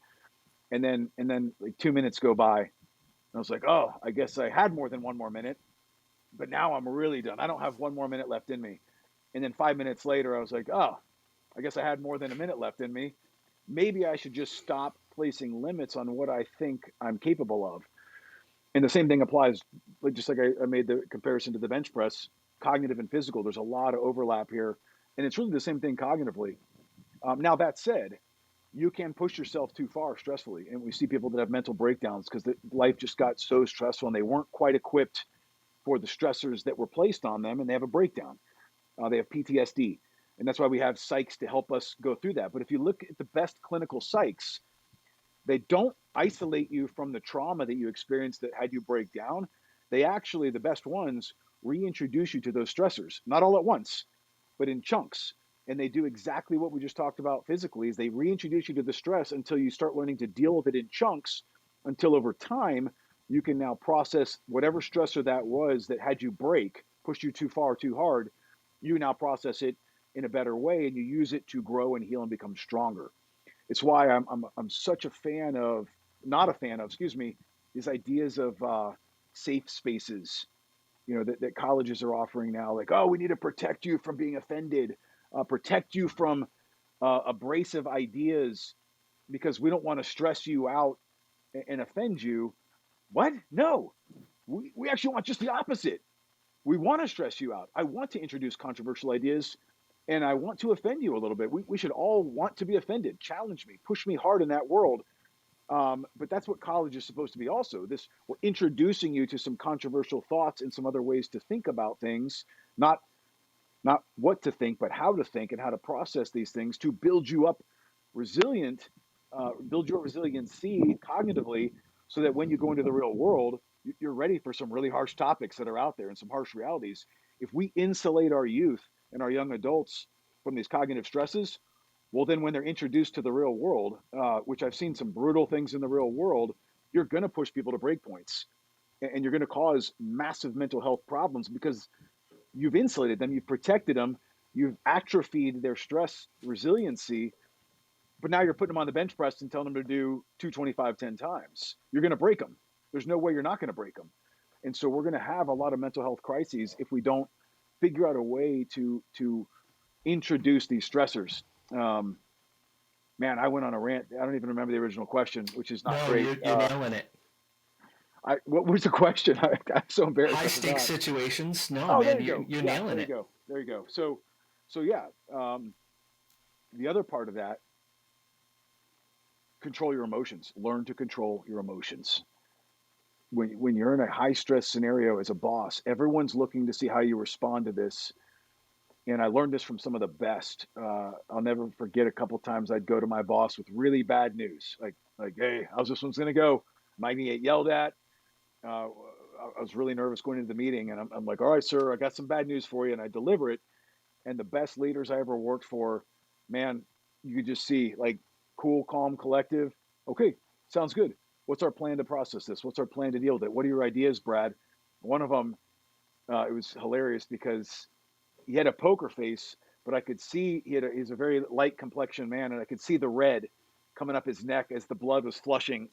And then like 2 minutes go by, and I was like, oh, I guess I had more than one more minute, but now I'm really done. I don't have one more minute left in me. And then 5 minutes later, I was like, oh, I guess I had more than a minute left in me. Maybe I should just stop placing limits on what I think I'm capable of. And the same thing applies, just like I made the comparison to the bench press, cognitive and physical. There's a lot of overlap here. And it's really the same thing cognitively. Now, that said, you can push yourself too far stressfully. And we see people that have mental breakdowns because life just got so stressful and they weren't quite equipped for the stressors that were placed on them, and they have a breakdown. They have PTSD. And that's why we have psychs to help us go through that. But if you look at the best clinical psychs, they don't isolate you from the trauma that you experienced that had you break down. They actually, the best ones, reintroduce you to those stressors, not all at once, but in chunks. And they do exactly what we just talked about physically, is they reintroduce you to the stress until you start learning to deal with it in chunks, until over time, you can now process whatever stressor that was that had you break, pushed you too far, too hard. You now process it in a better way, and you use it to grow and heal and become stronger. It's why I'm such a fan of, not a fan of, excuse me, these ideas of safe spaces, that colleges are offering now. Like, oh, we need to protect you from being offended, protect you from abrasive ideas because we don't want to stress you out and offend you. What? No, we actually want just the opposite. We want to stress you out. I want to introduce controversial ideas and I want to offend you a little bit. We should all want to be offended. Challenge me, push me hard in that world. But that's what college is supposed to be also. We're introducing you to some controversial thoughts and some other ways to think about things, not what to think, but how to think and how to process these things to build you up resilient, build your resiliency cognitively so that when you go into the real world, you're ready for some really harsh topics that are out there and some harsh realities. If we insulate our youth and our young adults from these cognitive stresses, well, then when they're introduced to the real world, which I've seen some brutal things in the real world, you're going to push people to break points and you're going to cause massive mental health problems because you've insulated them, you've protected them, you've atrophied their stress resiliency, but now you're putting them on the bench press and telling them to do 225 10 times. You're going to break them. There's no way you're not going to break them. And so we're going to have a lot of mental health crises if we don't figure out a way to introduce these stressors. Man, I went on a rant. I don't even remember the original question, which is not No, great. you're nailing it. What was the question? I'm so embarrassed. High I stakes forgot. situations. No, Oh, there man, you go. you're Yeah, nailing there you it. go. There you go. So yeah. The other part of that, control your emotions. Learn to control your emotions. When you're in a high stress scenario as a boss, everyone's looking to see how you respond to this. And I learned this from some of the best. I'll never forget a couple times I'd go to my boss with really bad news, like, hey, how's this one's gonna go? Am I gonna get yelled at? I was really nervous going into the meeting, and I'm like, all right, sir, I got some bad news for you, and I deliver it. And the best leaders I ever worked for, man, you could just see like cool, calm, collective. Okay, sounds good. What's our plan to process this? What's our plan to deal with it? What are your ideas, Brad? One of them, it was hilarious because he had a poker face, but I could see he's a very light complexion man, and I could see the red coming up his neck as the blood was flushing.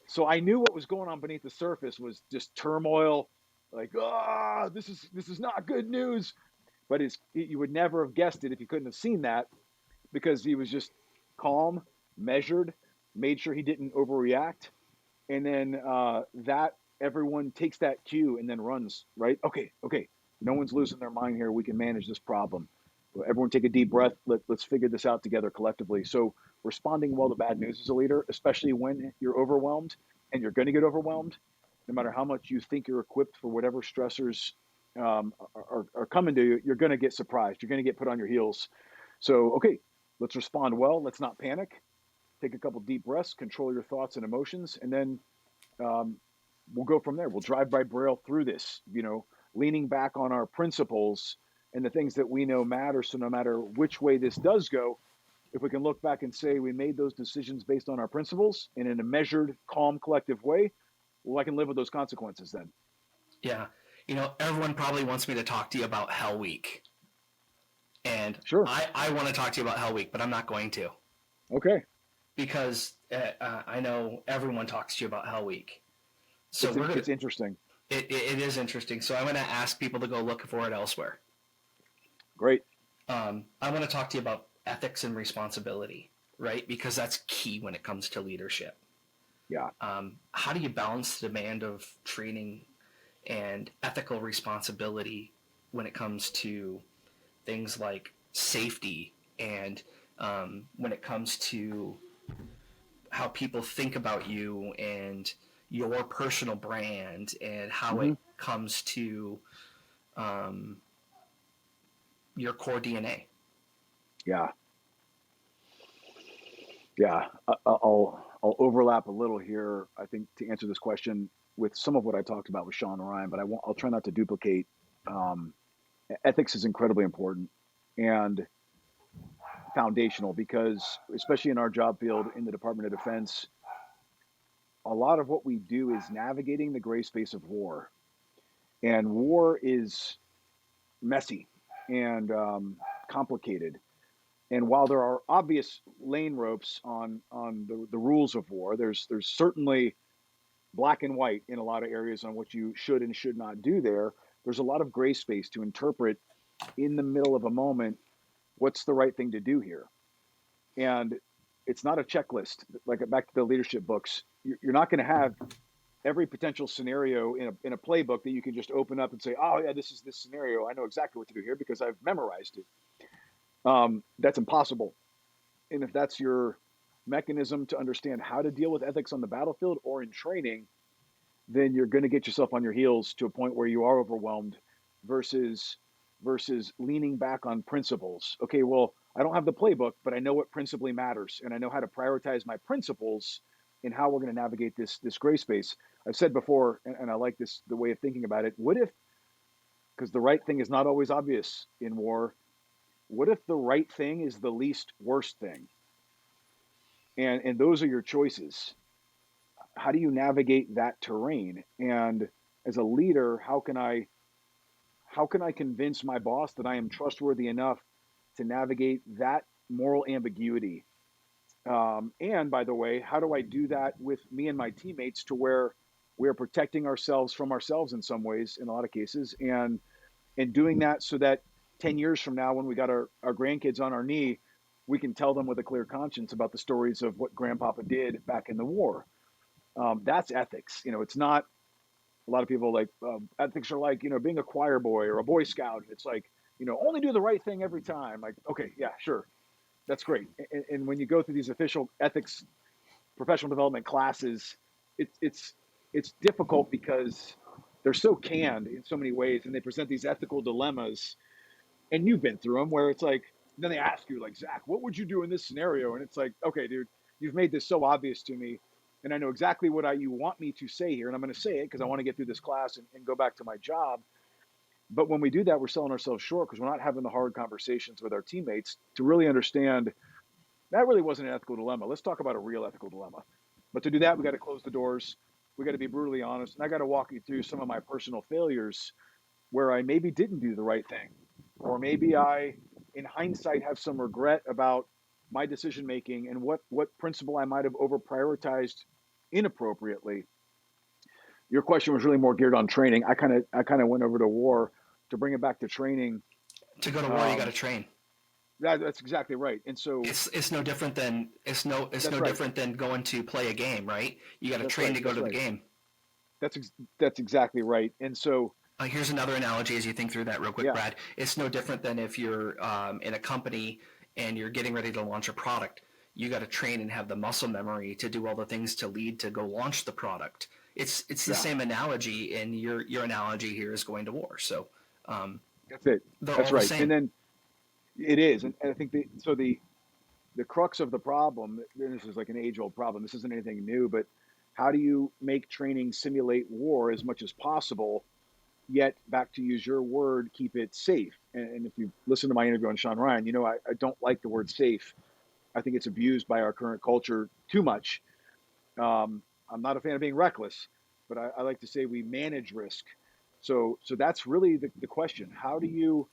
So I knew what was going on beneath the surface was just turmoil, like, this is not good news. But you would never have guessed it if you couldn't have seen that because he was just calm, measured, made sure he didn't overreact, and then that everyone takes that cue and then runs, right. Okay, no one's losing their mind here, we can manage this problem. Everyone take a deep breath. Let's figure this out together collectively. So responding well to bad news as a leader, especially when you're overwhelmed, and you're going to get overwhelmed, no matter how much you think you're equipped for whatever stressors are coming to you, you're going to get surprised, you're going to get put on your heels. So okay, let's respond well, let's not panic, take a couple deep breaths, control your thoughts and emotions, and then um, we'll go from there. We'll drive by braille through this, leaning back on our principles and the things that we know matter. So no matter which way this does go, if we can look back and say we made those decisions based on our principles and in a measured, calm, collective way, well, I can live with those consequences then. Yeah. Everyone probably wants me to talk to you about Hell Week. And Sure. I want to talk to you about Hell Week, but I'm not going to. Okay. Because I know everyone talks to you about Hell Week. So it's interesting. It is interesting. So I'm going to ask people to go look for it elsewhere. Great. I want to talk to you about ethics and responsibility, right? Because that's key when it comes to leadership. Yeah. How do you balance the demand of training and ethical responsibility when it comes to things like safety and when it comes to how people think about you and your personal brand and how it comes to your core DNA? Yeah. Yeah. I'll overlap a little here, I think, to answer this question with some of what I talked about with Sean and Ryan, but I'll try not to duplicate. Ethics is incredibly important and foundational because, especially in our job field in the Department of Defense, a lot of what we do is navigating the gray space of war. And war is messy and complicated. And while there are obvious lane ropes on the rules of war, there's certainly black and white in a lot of areas on what you should and should not do there. There's a lot of gray space to interpret in the middle of a moment what's the right thing to do here. And it's not a checklist. Like back to the leadership books, you're not going to have every potential scenario in a playbook that you can just open up and say, oh yeah, this is this scenario. I know exactly what to do here because I've memorized it. That's impossible. And if that's your mechanism to understand how to deal with ethics on the battlefield or in training, then you're going to get yourself on your heels to a point where you are overwhelmed versus leaning back on principles. Okay, well, I don't have the playbook, but I know what principally matters, and I know how to prioritize my principles in how we're going to navigate this gray space. I've said before, and I like this the way of thinking about it. What if, because the right thing is not always obvious in war, what if the right thing is the least worst thing? And those are your choices. How do you navigate that terrain? And as a leader, how can I convince my boss that I am trustworthy enough to navigate that moral ambiguity? And by the way, how do I do that with me and my teammates to where we're protecting ourselves from ourselves in some ways, in a lot of cases, and doing that so that 10 years from now, when we got our grandkids on our knee, we can tell them with a clear conscience about the stories of what grandpapa did back in the war. That's ethics. It's not, a lot of people like ethics are like, being a choir boy or a Boy Scout. It's like, only do the right thing every time. Like, okay, yeah, sure. That's great. And when you go through these official ethics, professional development classes, it's difficult because they're so canned in so many ways, and they present these ethical dilemmas. And you've been through them where it's like, then they ask you like, Zach, what would you do in this scenario? And it's like, okay, dude, you've made this so obvious to me, and I know exactly what you want me to say here, and I'm going to say it because I want to get through this class and go back to my job. But when we do that, we're selling ourselves short because we're not having the hard conversations with our teammates to really understand that really wasn't an ethical dilemma. Let's talk about a real ethical dilemma. But to do that, we got to close the doors. We got to be brutally honest. And I got to walk you through some of my personal failures where I maybe didn't do the right thing. Or maybe I, in hindsight, have some regret about my decision making and what principle I might have over prioritized inappropriately. Your question was really more geared on training. I kind of went over to war to bring it back to training. To go to war, you got to train. That's exactly right. And so it's no different than different than going to play a game, right? You got to train right, to go to right. the game. That's exactly right. And so here's another analogy as you think through that real quick, yeah. Brad. It's no different than if you're in a company and you're getting ready to launch a product. You got to train and have the muscle memory to do all the things to lead to go launch the product. It's the same analogy, and your analogy here is going to war. So that's it. That's right. And then it is, and I think the crux of the problem. This is like an age-old problem. This isn't anything new, but how do you make training simulate war as much as possible? Yet, back to use your word, keep it safe. And if you listen to my interview on Sean Ryan, I don't like the word safe. I think it's abused by our current culture too much. I'm not a fan of being reckless, but I like to say we manage risk. So that's really the question. How do you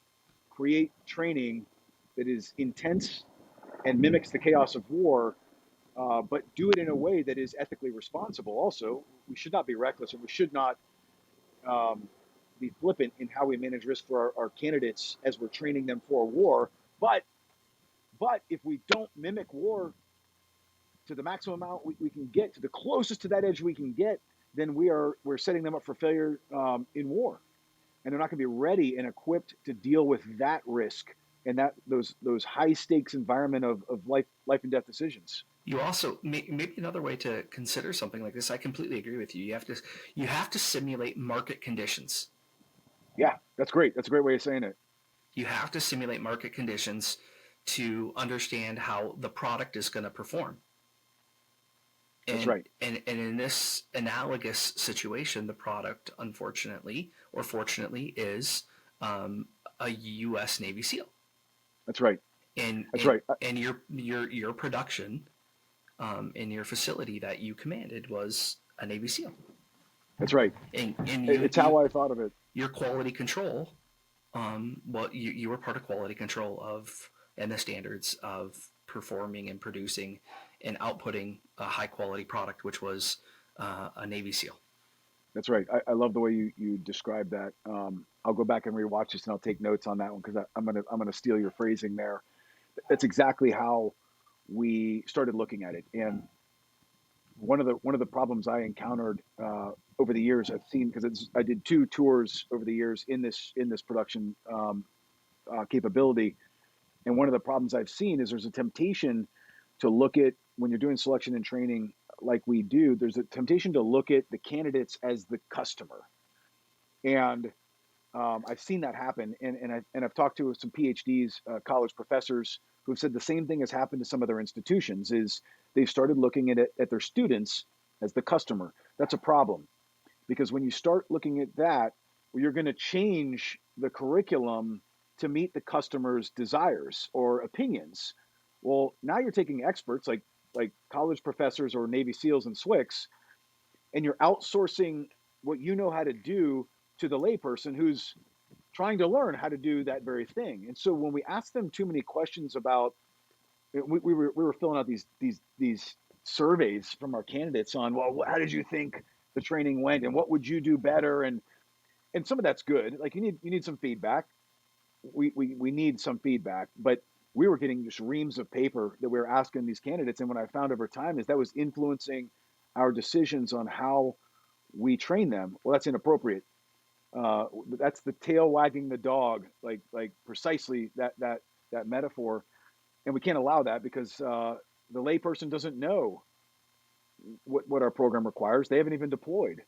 create training that is intense and mimics the chaos of war, but do it in a way that is ethically responsible? Also, we should not be reckless, and we should not be flippant in how we manage risk for our candidates as we're training them for war. But if we don't mimic war to the maximum amount we can get, to the closest to that edge we can get, then we're setting them up for failure in war. And they're not going to be ready and equipped to deal with that risk and those high stakes environment of life and death decisions. You also maybe another way to consider something like this. I completely agree with you. You have to simulate market conditions. Yeah, that's great. That's a great way of saying it. You have to simulate market conditions to understand how the product is going to perform. That's right. And in this analogous situation, the product, unfortunately or fortunately, is a U.S. Navy SEAL. That's right. That's right. And your production in your facility that you commanded was a Navy SEAL. That's right. And it's how I thought of it. Your quality control, you were part of quality control of and the standards of performing and producing and outputting a high quality product, which was a Navy SEAL. That's right. I love the way you describe that. I'll go back and rewatch this and I'll take notes on that one because I'm gonna steal your phrasing there. That's exactly how we started looking at it. And one of the problems I encountered over the years, I've seen because I did 2 tours over the years in this production capability, and one of the problems I've seen is there's a temptation to look at when you're doing selection and training like we do. There's a temptation to look at the candidates as the customer, and I've seen that happen, and I've talked to some PhDs, college professors, who've said the same thing has happened to some of their institutions. Is they've started looking at their students as the customer. That's a problem because when you start looking at that, well, you're going to change the curriculum to meet the customer's desires or opinions. Well, now you're taking experts like college professors or Navy SEALs and SWCS, and you're outsourcing what you know how to do to the layperson who's trying to learn how to do that very thing. And so when we ask them too many questions about, we were filling out these surveys from our candidates on, well, how did you think the training went, and what would you do better, and some of that's good. Like you need some feedback. We need some feedback, but we were getting just reams of paper that we were asking these candidates, and what I found over time is that was influencing our decisions on how we train them. Well, that's inappropriate. That's the tail wagging the dog, like precisely that metaphor, and we can't allow that because the layperson doesn't know what our program requires. They haven't even deployed.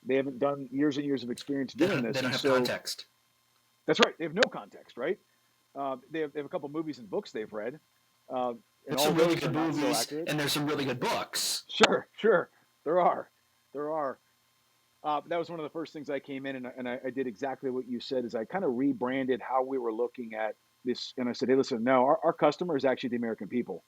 They haven't done years and years of experience doing this. They don't have so, context. That's right. They have no context, right? They have a couple movies and books they've read. And There's all some really those are good not so movies, accurate. and there's some really good books. Sure. There are. That was one of the first things I came in, and I did exactly what you said. Is I kind of rebranded how we were looking at this, and I said, hey, listen, no, our customer is actually the American people.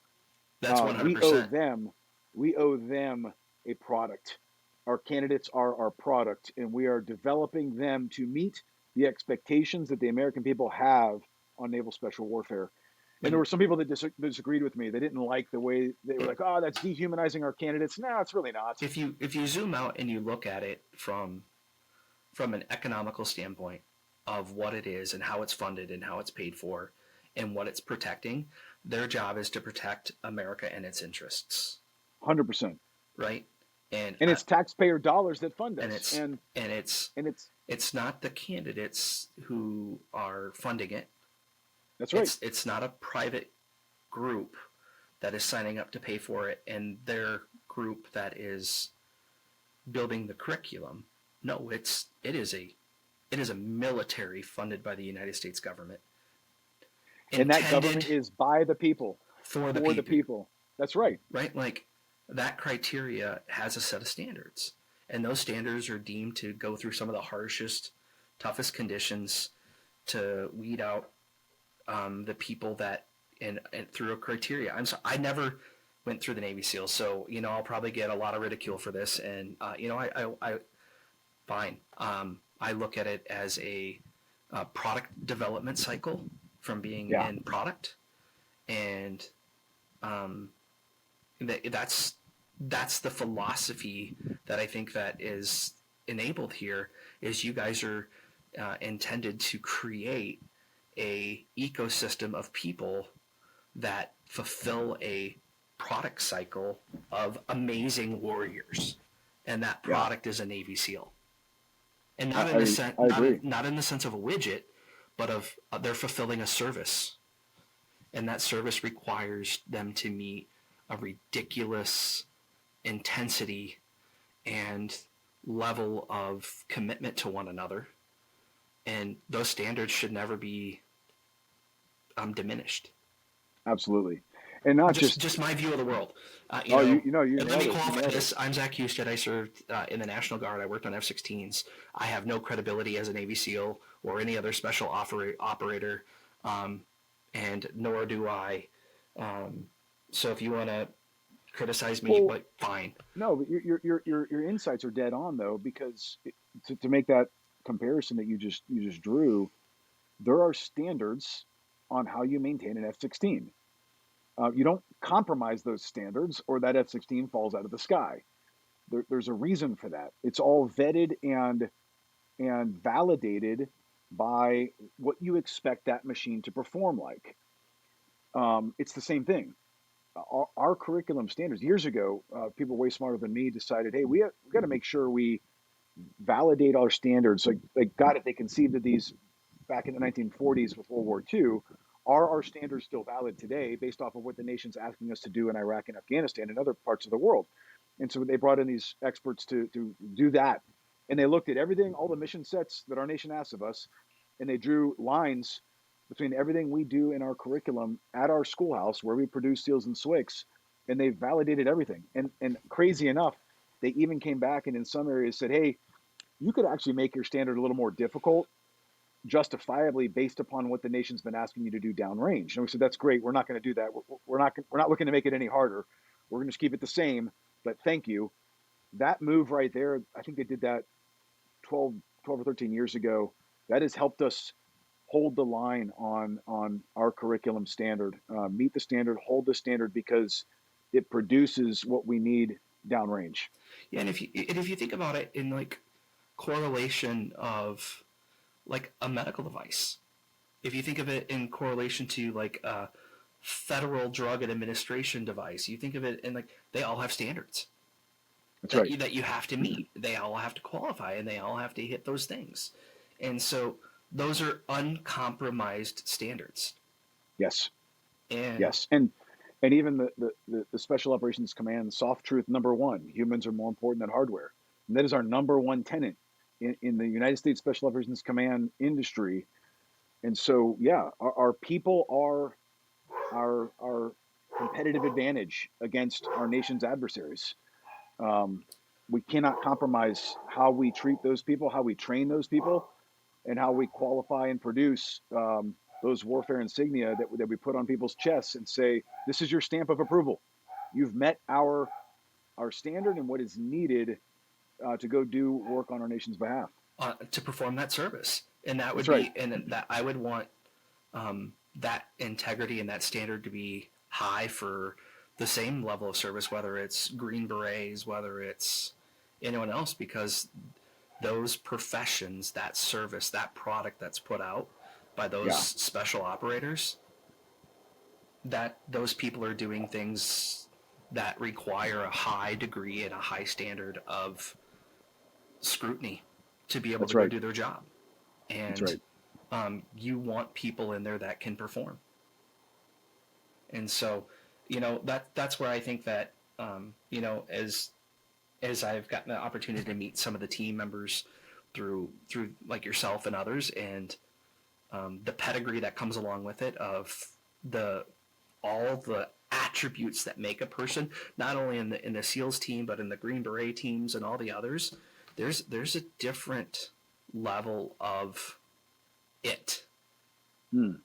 That's We owe 100%. them a product. Our candidates are our product, and we are developing them to meet the expectations that the American people have on naval special warfare. And there were some people that disagreed with me. They didn't like the way they were like, "Oh, that's dehumanizing our candidates." No, it's really not. If you zoom out and you look at it from an economical standpoint of what it is and how it's funded and how it's paid for and what it's protecting, their job is to protect America and its interests, 100%. right? And it's taxpayer dollars that fund us. And it's not the candidates who are funding it. That's right. It's not a private group that is signing up to pay for it and their group that is building the curriculum. No, it is a military funded by the United States government. And that government is by the people. For the people. That's right. Right? Like that criteria has a set of standards. And those standards are deemed to go through some of the harshest, toughest conditions to weed out the people that and through a criteria. I never went through the Navy SEALs, so I'll probably get a lot of ridicule for this, and I fine. I look at it as a product development cycle from being in product, and that's the philosophy that I think that is enabled here. Is you guys are intended to create a ecosystem of people that fulfill a product cycle of amazing warriors, and that product is a Navy SEAL, and not in the sense of a widget, but of they're fulfilling a service, and that service requires them to meet a ridiculous intensity and level of commitment to one another, and those standards should never be diminished. Absolutely. And not just my view of the world. You let me qualify this. I'm Zach Husted. I served in the National Guard. I worked on F-16s. I have no credibility as a Navy SEAL or any other special operator, and nor do I. So if you want to criticize me, fine. No, but your insights are dead on though, because to make that comparison that you just drew, there are standards on how you maintain an F-16. You don't compromise those standards, or that F-16 falls out of the sky. There's a reason for that. It's all vetted and validated by what you expect that machine to perform like. It's the same thing. Our curriculum standards years ago, people way smarter than me decided, hey, we got to make sure we validate our standards. Like God, if they conceived of these back in the 1940s with World War II, are our standards still valid today based off of what the nation's asking us to do in Iraq and Afghanistan and other parts of the world? And so they brought in these experts to do that. And they looked at everything, all the mission sets that our nation asks of us, and they drew lines between everything we do in our curriculum at our schoolhouse where we produce SEALs and SWCS, and they validated everything. And crazy enough, they even came back and in some areas said, hey, you could actually make your standard a little more difficult, justifiably based upon what the nation's been asking you to do downrange. And we said, that's great. We're not going to do that. We're not looking to make it any harder. We're going to just keep it the same. But thank you. That move right there, I think they did that 12 or 13 years ago. That has helped us hold the line on our curriculum standard, meet the standard, hold the standard, because it produces what we need downrange. Yeah, and if you think about it in like correlation of like a medical device, if you think of it in correlation to like a federal drug administration device, you think of it in like they all have standards That's right. that you have to meet. They all have to qualify, and they all have to hit those things. And so those are uncompromised standards. Yes. And Yes. And even the Special Operations Command soft truth number one: humans are more important than hardware. And that is our number one tenet in the United States Special Operations Command industry. And so, yeah, our people are our competitive advantage against our nation's adversaries. We cannot compromise how we treat those people, how we train those people, and how we qualify and produce those warfare insignia that we put on people's chests and say, this is your stamp of approval. You've met our standard and what is needed to go do work on our nation's behalf. To perform that service. And that would That's be, right. and that I would want that integrity and that standard to be high for the same level of service, whether it's Green Berets, whether it's anyone else, because those professions, that service, that product that's put out by those Yeah. special operators, that those people are doing things that require a high degree and a high standard of scrutiny to be able That's to go right. do their job. That's And right. you want people in there that can perform. And so, that's where I think that, as I've gotten the opportunity to meet some of the team members through like yourself and others, and the pedigree that comes along with it of all the attributes that make a person, not only in the SEALs team, but in the Green Beret teams and all the others, there's a different level of it. And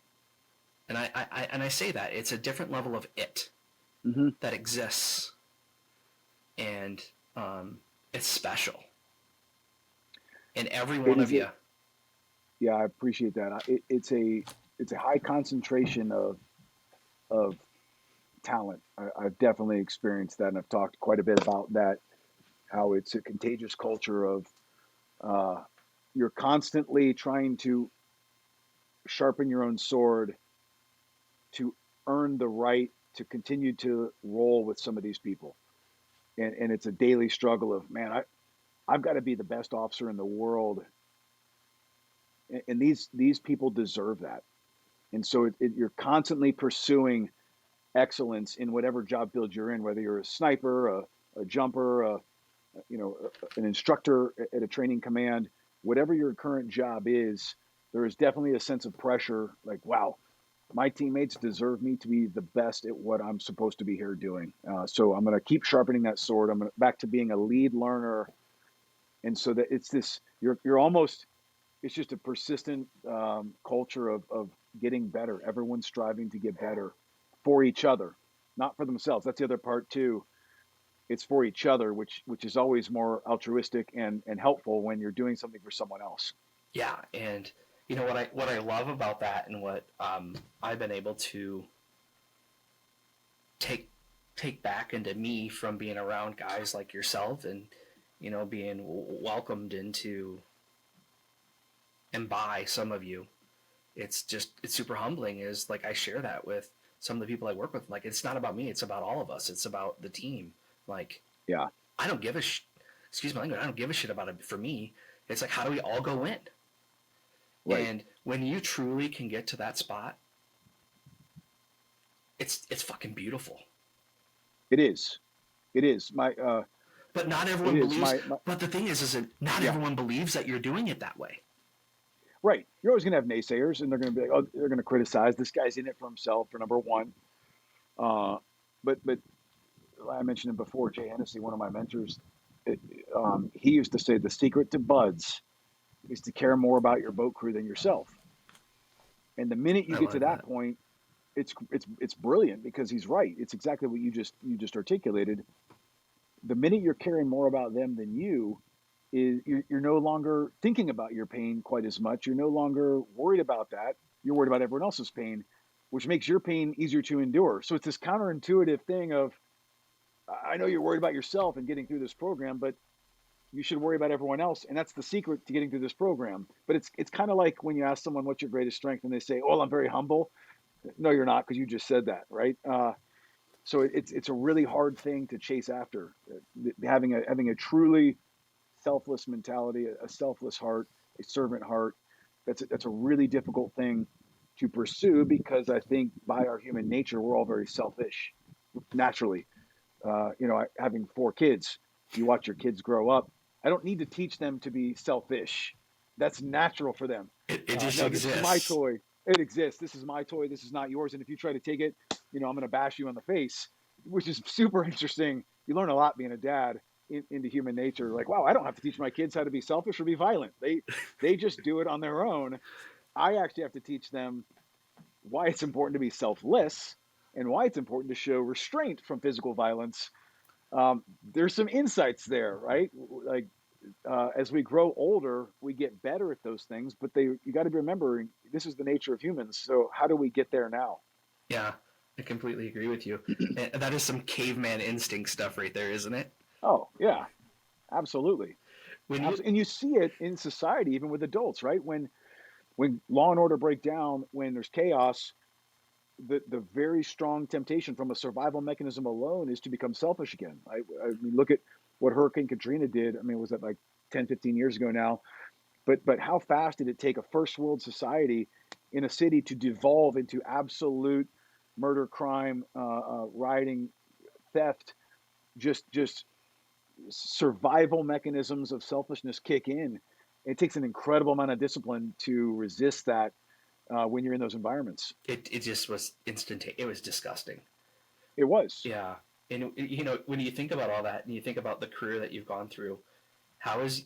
I say that it's a different level of it that exists, and it's special. And every one of you. Yeah, I appreciate that. It's a high concentration of talent. I've definitely experienced that, and I've talked quite a bit about that. How it's a contagious culture of you're constantly trying to sharpen your own sword to earn the right to continue to roll with some of these people, and it's a daily struggle of, man, I've got to be the best officer in the world, and these people deserve that. And so you're constantly pursuing excellence in whatever job field you're in, whether you're a sniper, a jumper, an instructor at a training command, whatever your current job is. There is definitely a sense of pressure, like, wow, my teammates deserve me to be the best at what I'm supposed to be here doing. So I'm going to keep sharpening that sword. I'm back to being a lead learner. And so that it's this, you're almost, it's just a persistent culture of getting better. Everyone's striving to get better for each other, not for themselves. That's the other part too. It's for each other, which is always more altruistic and helpful when you're doing something for someone else. Yeah, and You know what I love about that, and what I've been able to take take back into me from being around guys like yourself, and being welcomed into and by some of you. It's super humbling. Is like I share that with some of the people I work with. Like, it's not about me, it's about all of us, it's about the team. Like, Yeah. I don't give a excuse my language, I don't give a shit about it. For me, it's like, how do we all go in? Right. And when you truly can get to that spot, it's fucking beautiful. It is. It is. But not It everyone is believes. my But the thing is that not yeah. everyone believes that you're doing it that way. Right. You're always going to have naysayers, and they're going to be like, oh, they're going to criticize. This guy's in it for himself, for number one. Uh, but I mentioned it before. Jay Hennessy, one of my mentors, he used to say the secret to buds is to care more about your boat crew than yourself. And the minute you I get to like that that. point, it's brilliant, because he's right. It's exactly what you just articulated. The minute you're caring more about them than you, is you're no longer thinking about your pain quite as much. You're no longer worried about that. You're worried about everyone else's pain, which makes your pain easier to endure. So it's this counterintuitive thing of, I know you're worried about yourself and getting through this program, but you should worry about everyone else. And that's the secret to getting through this program. But it's kind of like when you ask someone, what's your greatest strength? And they say, oh, I'm very humble. No, you're not, because you just said that, right? So it's a really hard thing to chase after. Having a truly selfless mentality, a selfless heart, a servant heart. That's a really difficult thing to pursue, because I think by our human nature, we're all very selfish naturally. Having 4 kids, you watch your kids grow up. I don't need to teach them to be selfish. That's natural for them. It just No, this is my exists. toy. It exists. This is my toy. This is not yours. And if you try to take it, I'm going to bash you on the face, which is super interesting. You learn a lot being a dad into human nature. Like, wow, I don't have to teach my kids how to be selfish or be violent. They just do it on their own. I actually have to teach them why it's important to be selfless and why it's important to show restraint from physical violence. There's some insights there, right? Like, as we grow older, we get better at those things, but you got to be remembering this is the nature of humans. So how do we get there now? Yeah, I completely agree with you. And that is some caveman instinct stuff right there, isn't it? Oh yeah, absolutely. When you Absolutely. And you see it in society, even with adults, right? When law and order break down, when there's chaos, the very strong temptation from a survival mechanism alone is to become selfish again. I mean, look at what Hurricane Katrina did. I mean, was that like 10, 15 years ago now? But how fast did it take a first world society in a city to devolve into absolute murder, crime, rioting, theft? Just survival mechanisms of selfishness kick in. It takes an incredible amount of discipline to resist that when you're in those environments. it just was instantaneous. It was disgusting. It was. Yeah. And when you think about all that, and you think about the career that you've gone through, how is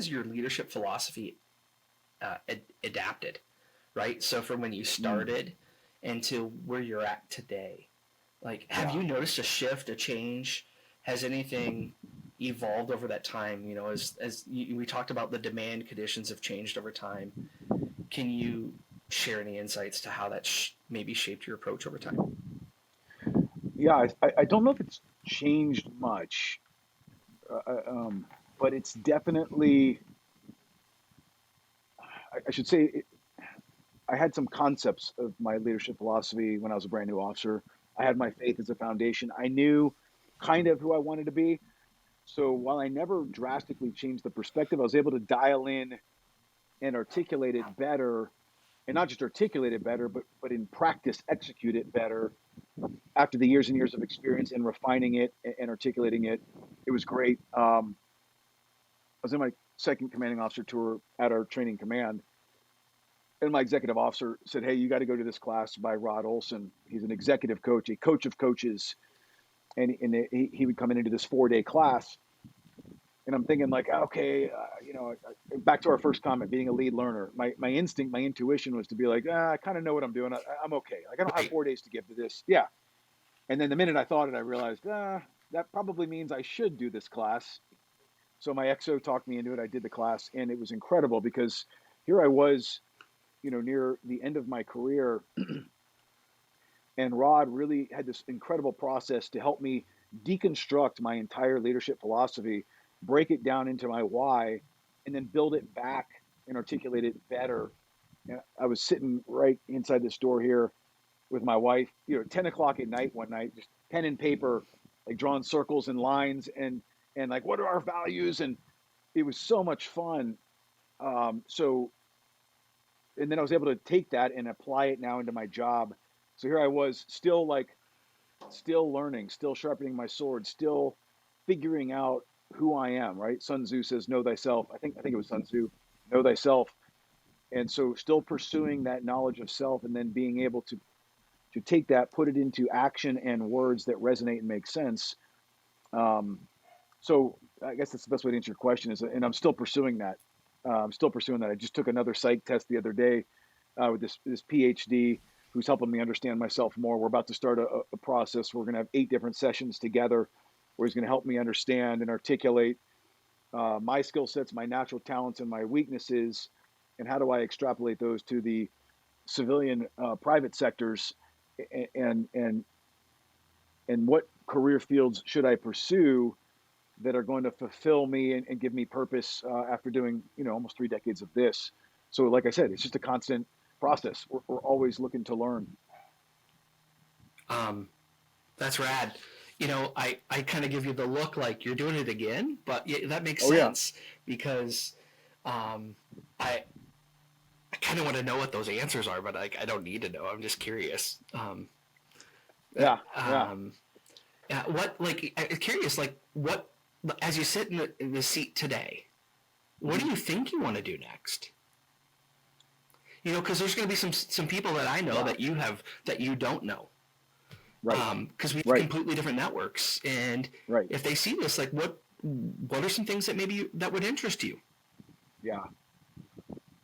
your leadership philosophy adapted, right? So from when you Mm, started and to where you're at today, like, have yeah. you noticed a shift, a change? Has anything evolved over that time? We talked about, the demand conditions have changed over time. Can you share any insights to how that maybe shaped your approach over time? Yeah, I don't know if it's changed much, but it's definitely, I should say, I had some concepts of my leadership philosophy when I was a brand new officer. I had my faith as a foundation. I knew kind of who I wanted to be. So while I never drastically changed the perspective, I was able to dial in and articulate it better, and not just articulate it better, but in practice execute it better after the years and years of experience and refining it and articulating it. It was great. I was in my second commanding officer tour at our training command, and my executive officer said, "Hey, you got to go to this class by Rod Olson. He's an executive coach, a coach of coaches, and he would come in into this 4-day class." And I'm thinking like, okay, back to our first comment, being a lead learner. My instinct, my intuition was to be like, I kind of know what I'm doing. I'm okay. Like, I don't have Right. 4 days to give to this. Yeah. And then the minute I thought it, I realized, that probably means I should do this class. So my XO talked me into it. I did the class, and it was incredible because here I was, near the end of my career, and Rod really had this incredible process to help me deconstruct my entire leadership philosophy, break it down into my why, and then build it back and articulate it better. And I was sitting right inside this door here with my wife, 10 o'clock at night one night, just pen and paper, like drawing circles and lines and like, what are our values? And it was so much fun. So, and then I was able to take that and apply it now into my job. So here I was still learning, still sharpening my sword, still figuring out who I am, right? Sun Tzu says, know thyself. I think it was Sun Tzu, know thyself. And so still pursuing that knowledge of self and then being able to take that, put it into action and words that resonate and make sense. So I guess that's the best way to answer your question and I'm still pursuing that. I just took another psych test the other day with this PhD who's helping me understand myself more. We're about to start a process. We're going to have 8 different sessions together where he's going to help me understand and articulate my skill sets, my natural talents, and my weaknesses, and how do I extrapolate those to the civilian private sectors, and what career fields should I pursue that are going to fulfill me and give me purpose after doing almost 3 decades of this. So like I said, it's just a constant process. We're always looking to learn. That's rad. I kind of give you the look like you're doing it again, but yeah, that makes Yeah. sense because I kind of want to know what those answers are, but I don't need to know. I'm just curious. Yeah. What, like, I'm curious, like, what, as you sit in the seat today, what do you think you want to do next? Because there's going to be some people that I know that you don't know. Right. Because we have Right. completely different networks, and Right. if they see this, like, what are some things that maybe that would interest you? Yeah.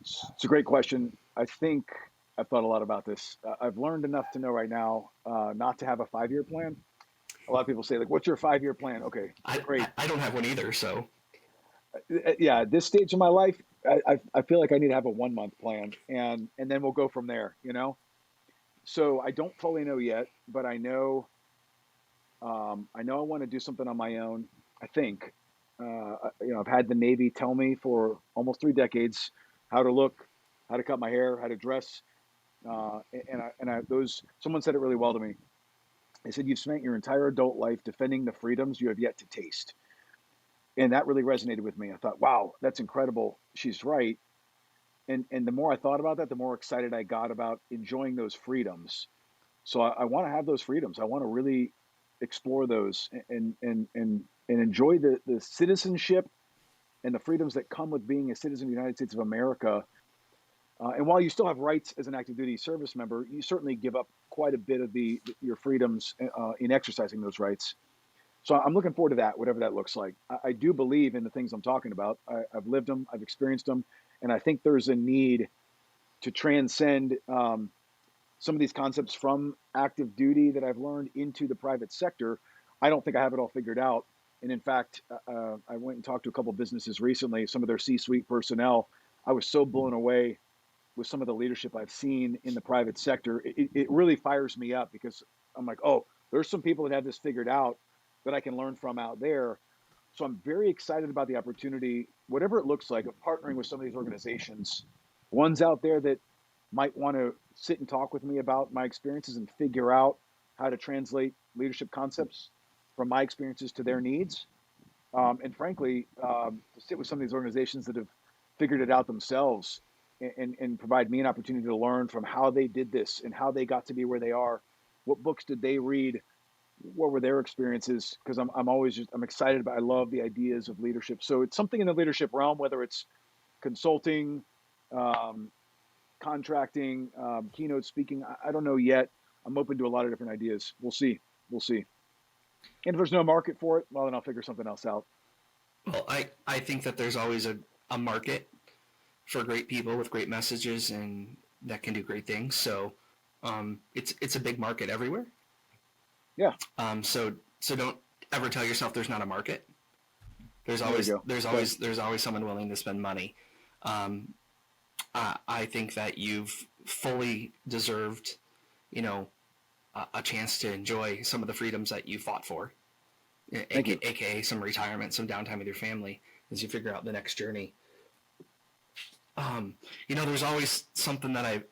It's a great question. I think I've thought a lot about this. I've learned enough to know right now not to have a 5-year plan. A lot of people say, like, what's your 5-year plan? Okay, great. I don't have one either, so. Yeah, at this stage of my life, I feel like I need to have a 1-month plan, and then we'll go from there. So I don't fully know yet, but I know I want to do something on my own. I think I've had the Navy tell me for almost 3 decades how to look, how to cut my hair, how to dress, someone said it really well to me. They said, you've spent your entire adult life defending the freedoms you have yet to taste. And that really resonated with me. I thought, wow, that's incredible. She's right. And the more I thought about that, the more excited I got about enjoying those freedoms. So I want to have those freedoms. I want to really explore those and enjoy the citizenship and the freedoms that come with being a citizen of the United States of America. And while you still have rights as an active duty service member, you certainly give up quite a bit of your freedoms in exercising those rights. So I'm looking forward to that, whatever that looks like. I do believe in the things I'm talking about. I've lived them, I've experienced them, and I think there's a need to transcend some of these concepts from active duty that I've learned into the private sector. I don't think I have it all figured out. And in fact, I went and talked to a couple of businesses recently, some of their C-suite personnel. I was so blown away with some of the leadership I've seen in the private sector. It really fires me up because I'm like, oh, there's some people that have this figured out that I can learn from out there. So I'm very excited about the opportunity, whatever it looks like, of partnering with some of these organizations, ones out there that might want to sit and talk with me about my experiences and figure out how to translate leadership concepts from my experiences to their needs. And frankly, to sit with some of these organizations that have figured it out themselves and provide me an opportunity to learn from how they did this and how they got to be where they are. What books did they read? What were their experiences? Because I'm excited about, I love the ideas of leadership. So it's something in the leadership realm, whether it's consulting, contracting, keynote speaking. I don't know yet. I'm open to a lot of different ideas. We'll see. And if there's no market for it, well, then I'll figure something else out. Well, I think that there's always a market for great people with great messages and that can do great things. So it's a big market everywhere. Yeah. So don't ever tell yourself there's not a market. There's always someone willing to spend money. I think that you've fully deserved, a chance to enjoy some of the freedoms that you fought for, Thank you. aka some retirement, some downtime with your family as you figure out the next journey. There's always something that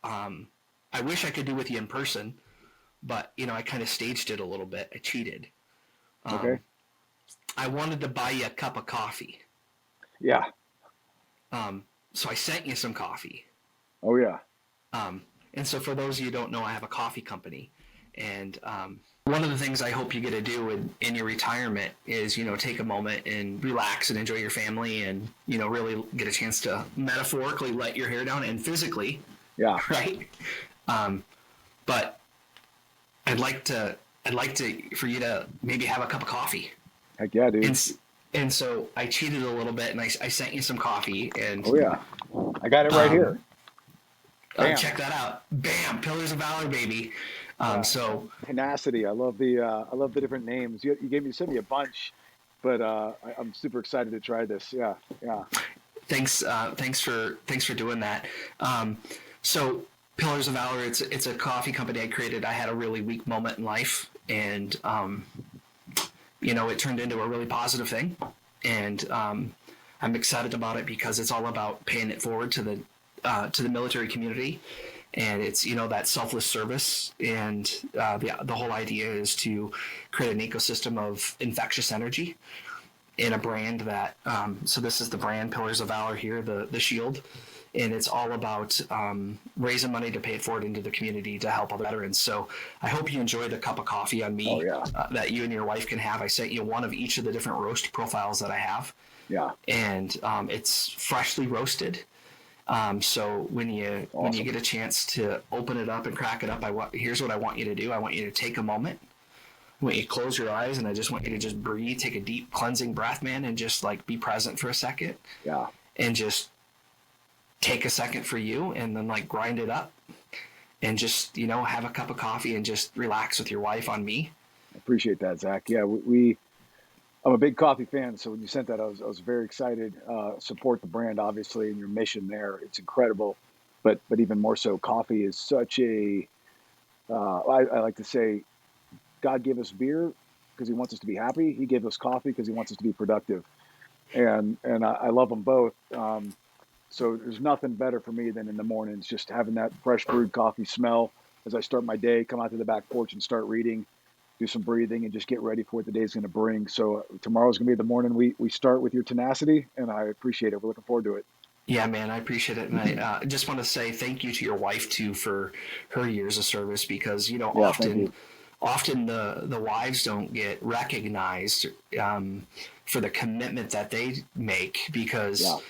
I wish I could do with you in person, but I kind of staged it a little bit. I cheated. Okay. I wanted to buy you a cup of coffee. Yeah. So I sent you some coffee. Oh yeah. And so for those of you who don't know, I have a coffee company. And one of the things I hope you get to do in your retirement is, take a moment and relax and enjoy your family and, really get a chance to metaphorically let your hair down and physically. Yeah. Right. But I'd like for you to maybe have a cup of coffee. Heck yeah, dude. And so I cheated a little bit and I sent you some coffee and. Oh yeah. I got it right here. Check that out. Bam! Pillars of Valor, baby. So tenacity. I love the different names. You sent me a bunch, but I'm super excited to try this. Yeah. Thanks for doing that. So Pillars of Valor, it's a coffee company I created. I had a really weak moment in life, and it turned into a really positive thing, and I'm excited about it because it's all about paying it forward to the military community, and it's that selfless service, and the whole idea is to create an ecosystem of infectious energy in a brand that so this is the brand Pillars of Valor here, the shield, and it's all about raising money to pay it forward into the community to help other veterans. So I hope you enjoyed a cup of coffee on me. Oh, yeah. That you and your wife can have. I sent you one of each of the different roast profiles that I have. Yeah. And it's freshly roasted. So when you get a chance to open it up and crack it up, here's what I want you to do. I want you to take a moment. I want you to close your eyes, and I just want you to just breathe, take a deep cleansing breath, man, and just be present for a second. Yeah. And just take a second for you, and then grind it up, and just have a cup of coffee and just relax with your wife on me. I appreciate that, Zach. Yeah, I'm a big coffee fan, so when you sent that, I was very excited. Support the brand, obviously, and your mission there. It's incredible, but even more so, coffee is such a. I like to say, God gave us beer because He wants us to be happy. He gave us coffee because He wants us to be productive, and I love them both. So there's nothing better for me than in the mornings, just having that fresh brewed coffee smell as I start my day. Come out to the back porch and start reading. Do some breathing and just get ready for what the day is going to bring. So tomorrow's going to be the morning we start with your tenacity, and I appreciate it. We're looking forward to it. Yeah, man, I appreciate it. And I just want to say thank you to your wife too for her years of service, because, often the wives don't get recognized for the commitment that they make, because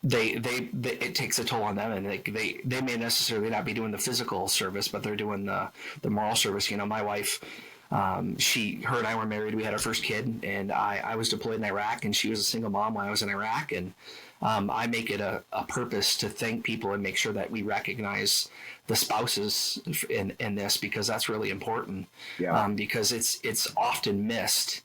it takes a toll on them, and they may necessarily not be doing the physical service, but they're doing the moral service. My wife, her and I were married. We had our first kid, and I was deployed in Iraq, and she was a single mom while I was in Iraq. And I make it a purpose to thank people and make sure that we recognize the spouses in this, because that's really important. Yeah. Because it's often missed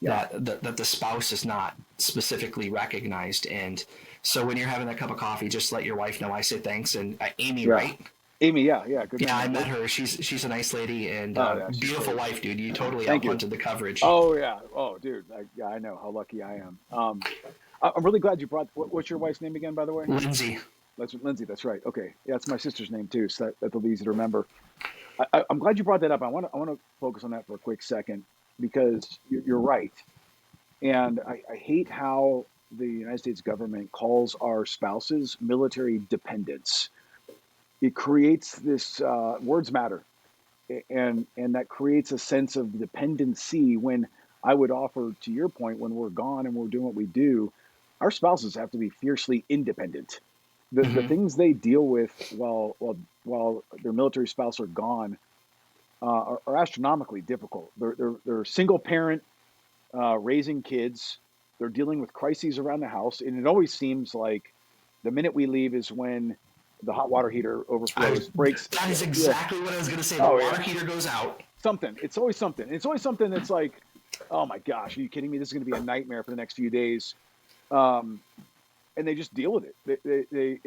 that the spouse is not specifically recognized. And so when you're having that cup of coffee, just let your wife know I say thanks. And Amy, right? Amy, yeah, good. Yeah, I met her. She's a nice lady, and beautiful wife, dude. You totally outpunted the coverage. Oh yeah. Oh, dude. I know how lucky I am. I'm really glad you brought. What's your wife's name again, by the way? Lindsay. Lindsay. That's right. Okay. Yeah, it's my sister's name too, so that'll be easy to remember. I'm glad you brought that up. I want to focus on that for a quick second, because you're right, and I hate how the United States government calls our spouses military dependents. It creates this words matter, and that creates a sense of dependency, when I would offer, to your point, when we're gone and we're doing what we do, our spouses have to be fiercely independent. The things they deal with while their military spouse are gone are astronomically difficult. They're single parent, raising kids. They're dealing with crises around the house, and it always seems like the minute we leave is when the hot water heater overflows, breaks. That is exactly what I was going to say. The water heater goes out. Something. It's always something. It's always something that's like, oh my gosh, are you kidding me? This is going to be a nightmare for the next few days. and they just deal with it.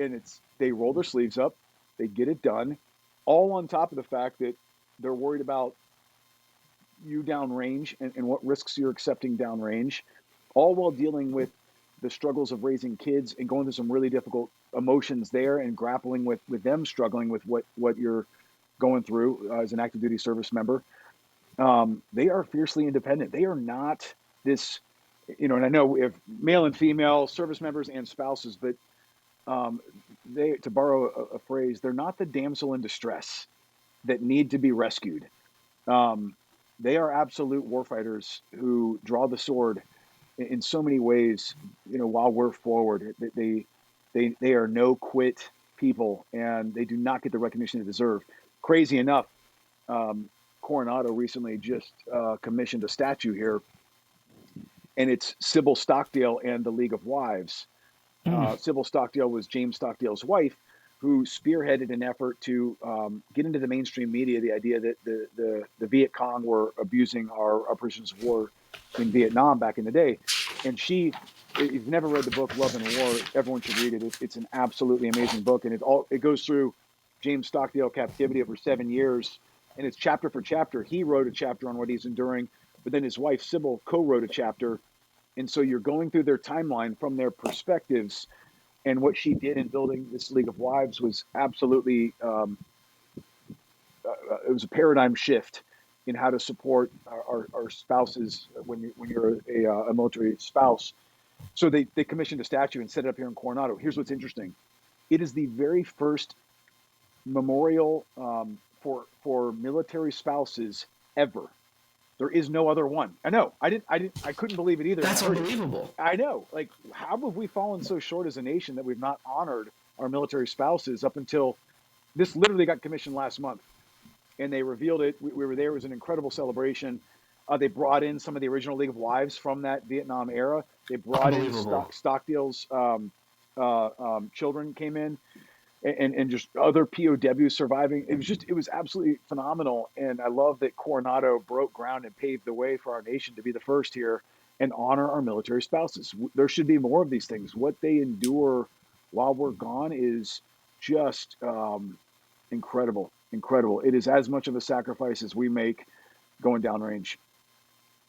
They roll their sleeves up, they get it done, all on top of the fact that they're worried about you downrange and what risks you're accepting downrange, all while dealing with the struggles of raising kids and going through some really difficult emotions there and grappling with them struggling with what you're going through as an active duty service member. They are fiercely independent. They are not this, and I know we have male and female service members and spouses, but they, to borrow a phrase, they're not the damsel in distress that need to be rescued. They are absolute warfighters who draw the sword in so many ways. While we're forward, they are no quit people, and they do not get the recognition they deserve. Crazy enough, Coronado recently just commissioned a statue here, and it's Sybil Stockdale and the League of Wives. Sybil Stockdale was James Stockdale's wife, who spearheaded an effort to get into the mainstream media the idea that the Viet Cong were abusing our prisoners of war in Vietnam back in the day. And if you've never read the book Love and War, everyone should read it. It's an absolutely amazing book, and it goes through James Stockdale captivity over 7 years, and it's chapter for chapter. He wrote a chapter on what he's enduring, but then his wife Sybil co-wrote a chapter, and so you're going through their timeline from their perspectives. And what she did in building this League of Wives was absolutely, it was a paradigm shift in how to support our spouses when you're a military spouse. So they commissioned a statue and set it up here in Coronado. Here's what's interesting. It is the very first memorial for military spouses ever. There is no other one. I know. I couldn't believe it either. That's unbelievable. I know. Like, how have we fallen so short as a nation that we've not honored our military spouses up until this literally got commissioned last month, and they revealed it. We were there. It was an incredible celebration. They brought in some of the original League of Wives from that Vietnam era. They brought in Stockdale's children came in. And just other POWs surviving. It was absolutely phenomenal. And I love that Coronado broke ground and paved the way for our nation to be the first here and honor our military spouses. There should be more of these things. What they endure while we're gone is just incredible. It is as much of a sacrifice as we make going downrange.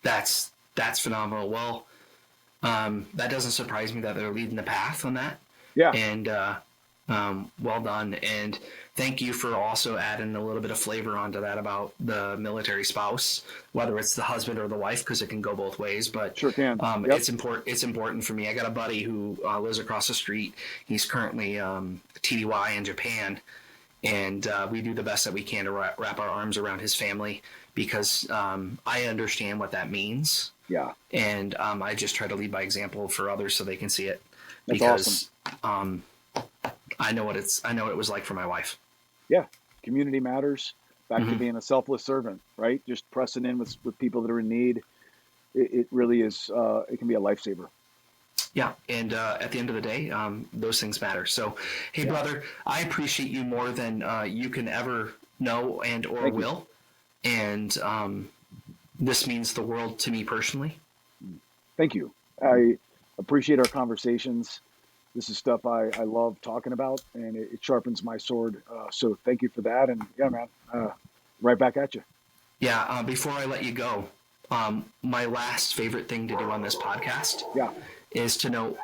That's phenomenal. Well, that doesn't surprise me that they're leading the path on that. Yeah. And, well done, and thank you for also adding a little bit of flavor onto that about the military spouse, whether it's the husband or the wife, because it can go both ways. But sure can. Yep. It's important for me. I got a buddy who lives across the street. He's currently TDY in Japan, and we do the best that we can to wrap our arms around his family because I understand what that means. Yeah, and I just try to lead by example for others so they can see it. That's because awesome. I know what it was like for my wife. Yeah. Community matters. Back to being a selfless servant, right? Just pressing in with people that are in need. It really is, it can be a lifesaver. Yeah. And at the end of the day, those things matter. So, hey, brother, I appreciate you more than you can ever know and or Thank will. You. And this means the world to me personally. Thank you. I appreciate our conversations. This is stuff I love talking about, and it sharpens my sword. So thank you for that. And yeah, man, right back at you. Yeah. Before I let you go, my last favorite thing to do on this podcast is to know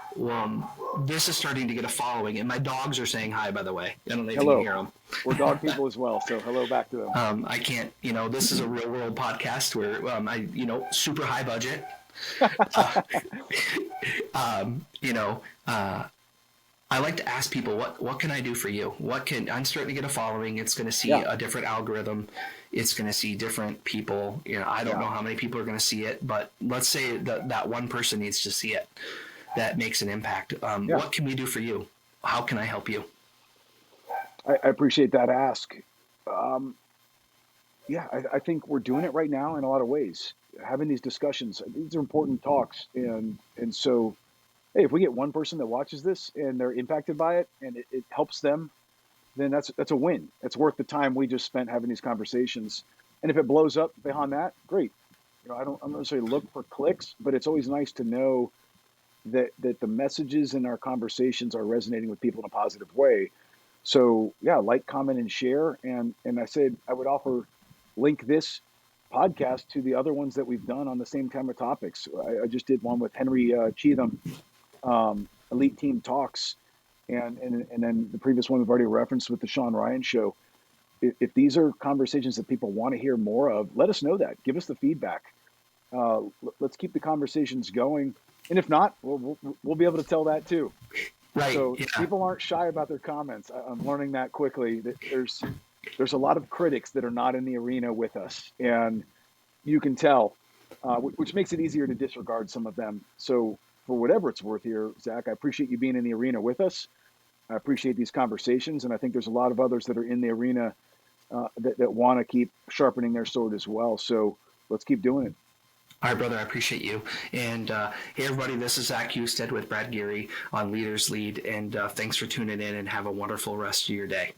this is starting to get a following, and my dogs are saying hi, by the way. I don't know if you can hear them. We're dog people as well, so hello back to them. I can't, this is a real world podcast where super high budget. I like to ask people, what can I do for you? I'm starting to get a following. It's going to see a different algorithm. It's going to see different people. I don't know how many people are going to see it, but let's say that one person needs to see it. That makes an impact. What can we do for you? How can I help you? I appreciate that ask. I think we're doing it right now in a lot of ways. Having these discussions, these are important talks, and so. Hey, if we get one person that watches this and they're impacted by it and it helps them, then that's a win. It's worth the time we just spent having these conversations. And if it blows up beyond that, great. I don't necessarily look for clicks, but it's always nice to know that the messages in our conversations are resonating with people in a positive way. So yeah, like, comment, and share. And I said I would offer link this podcast to the other ones that we've done on the same kind of topics. I just did one with Henry Cheatham, Elite Team Talks, and then the previous one we've already referenced with the Sean Ryan Show. If these are conversations that people want to hear more of, let us know that. Give us the feedback. Let's keep the conversations going. And if not, we'll be able to tell that too. Right. So Yeah. people aren't shy about their comments. I'm learning that quickly. That there's a lot of critics that are not in the arena with us, and you can tell, which makes it easier to disregard some of them. So for whatever it's worth here, Zach, I appreciate you being in the arena with us. I appreciate these conversations, and I think there's a lot of others that are in the arena that want to keep sharpening their sword as well. So let's keep doing it. All right, brother, I appreciate you. And hey, everybody, this is Zach Husted with Brad Geary on Leaders Lead. And thanks for tuning in, and have a wonderful rest of your day.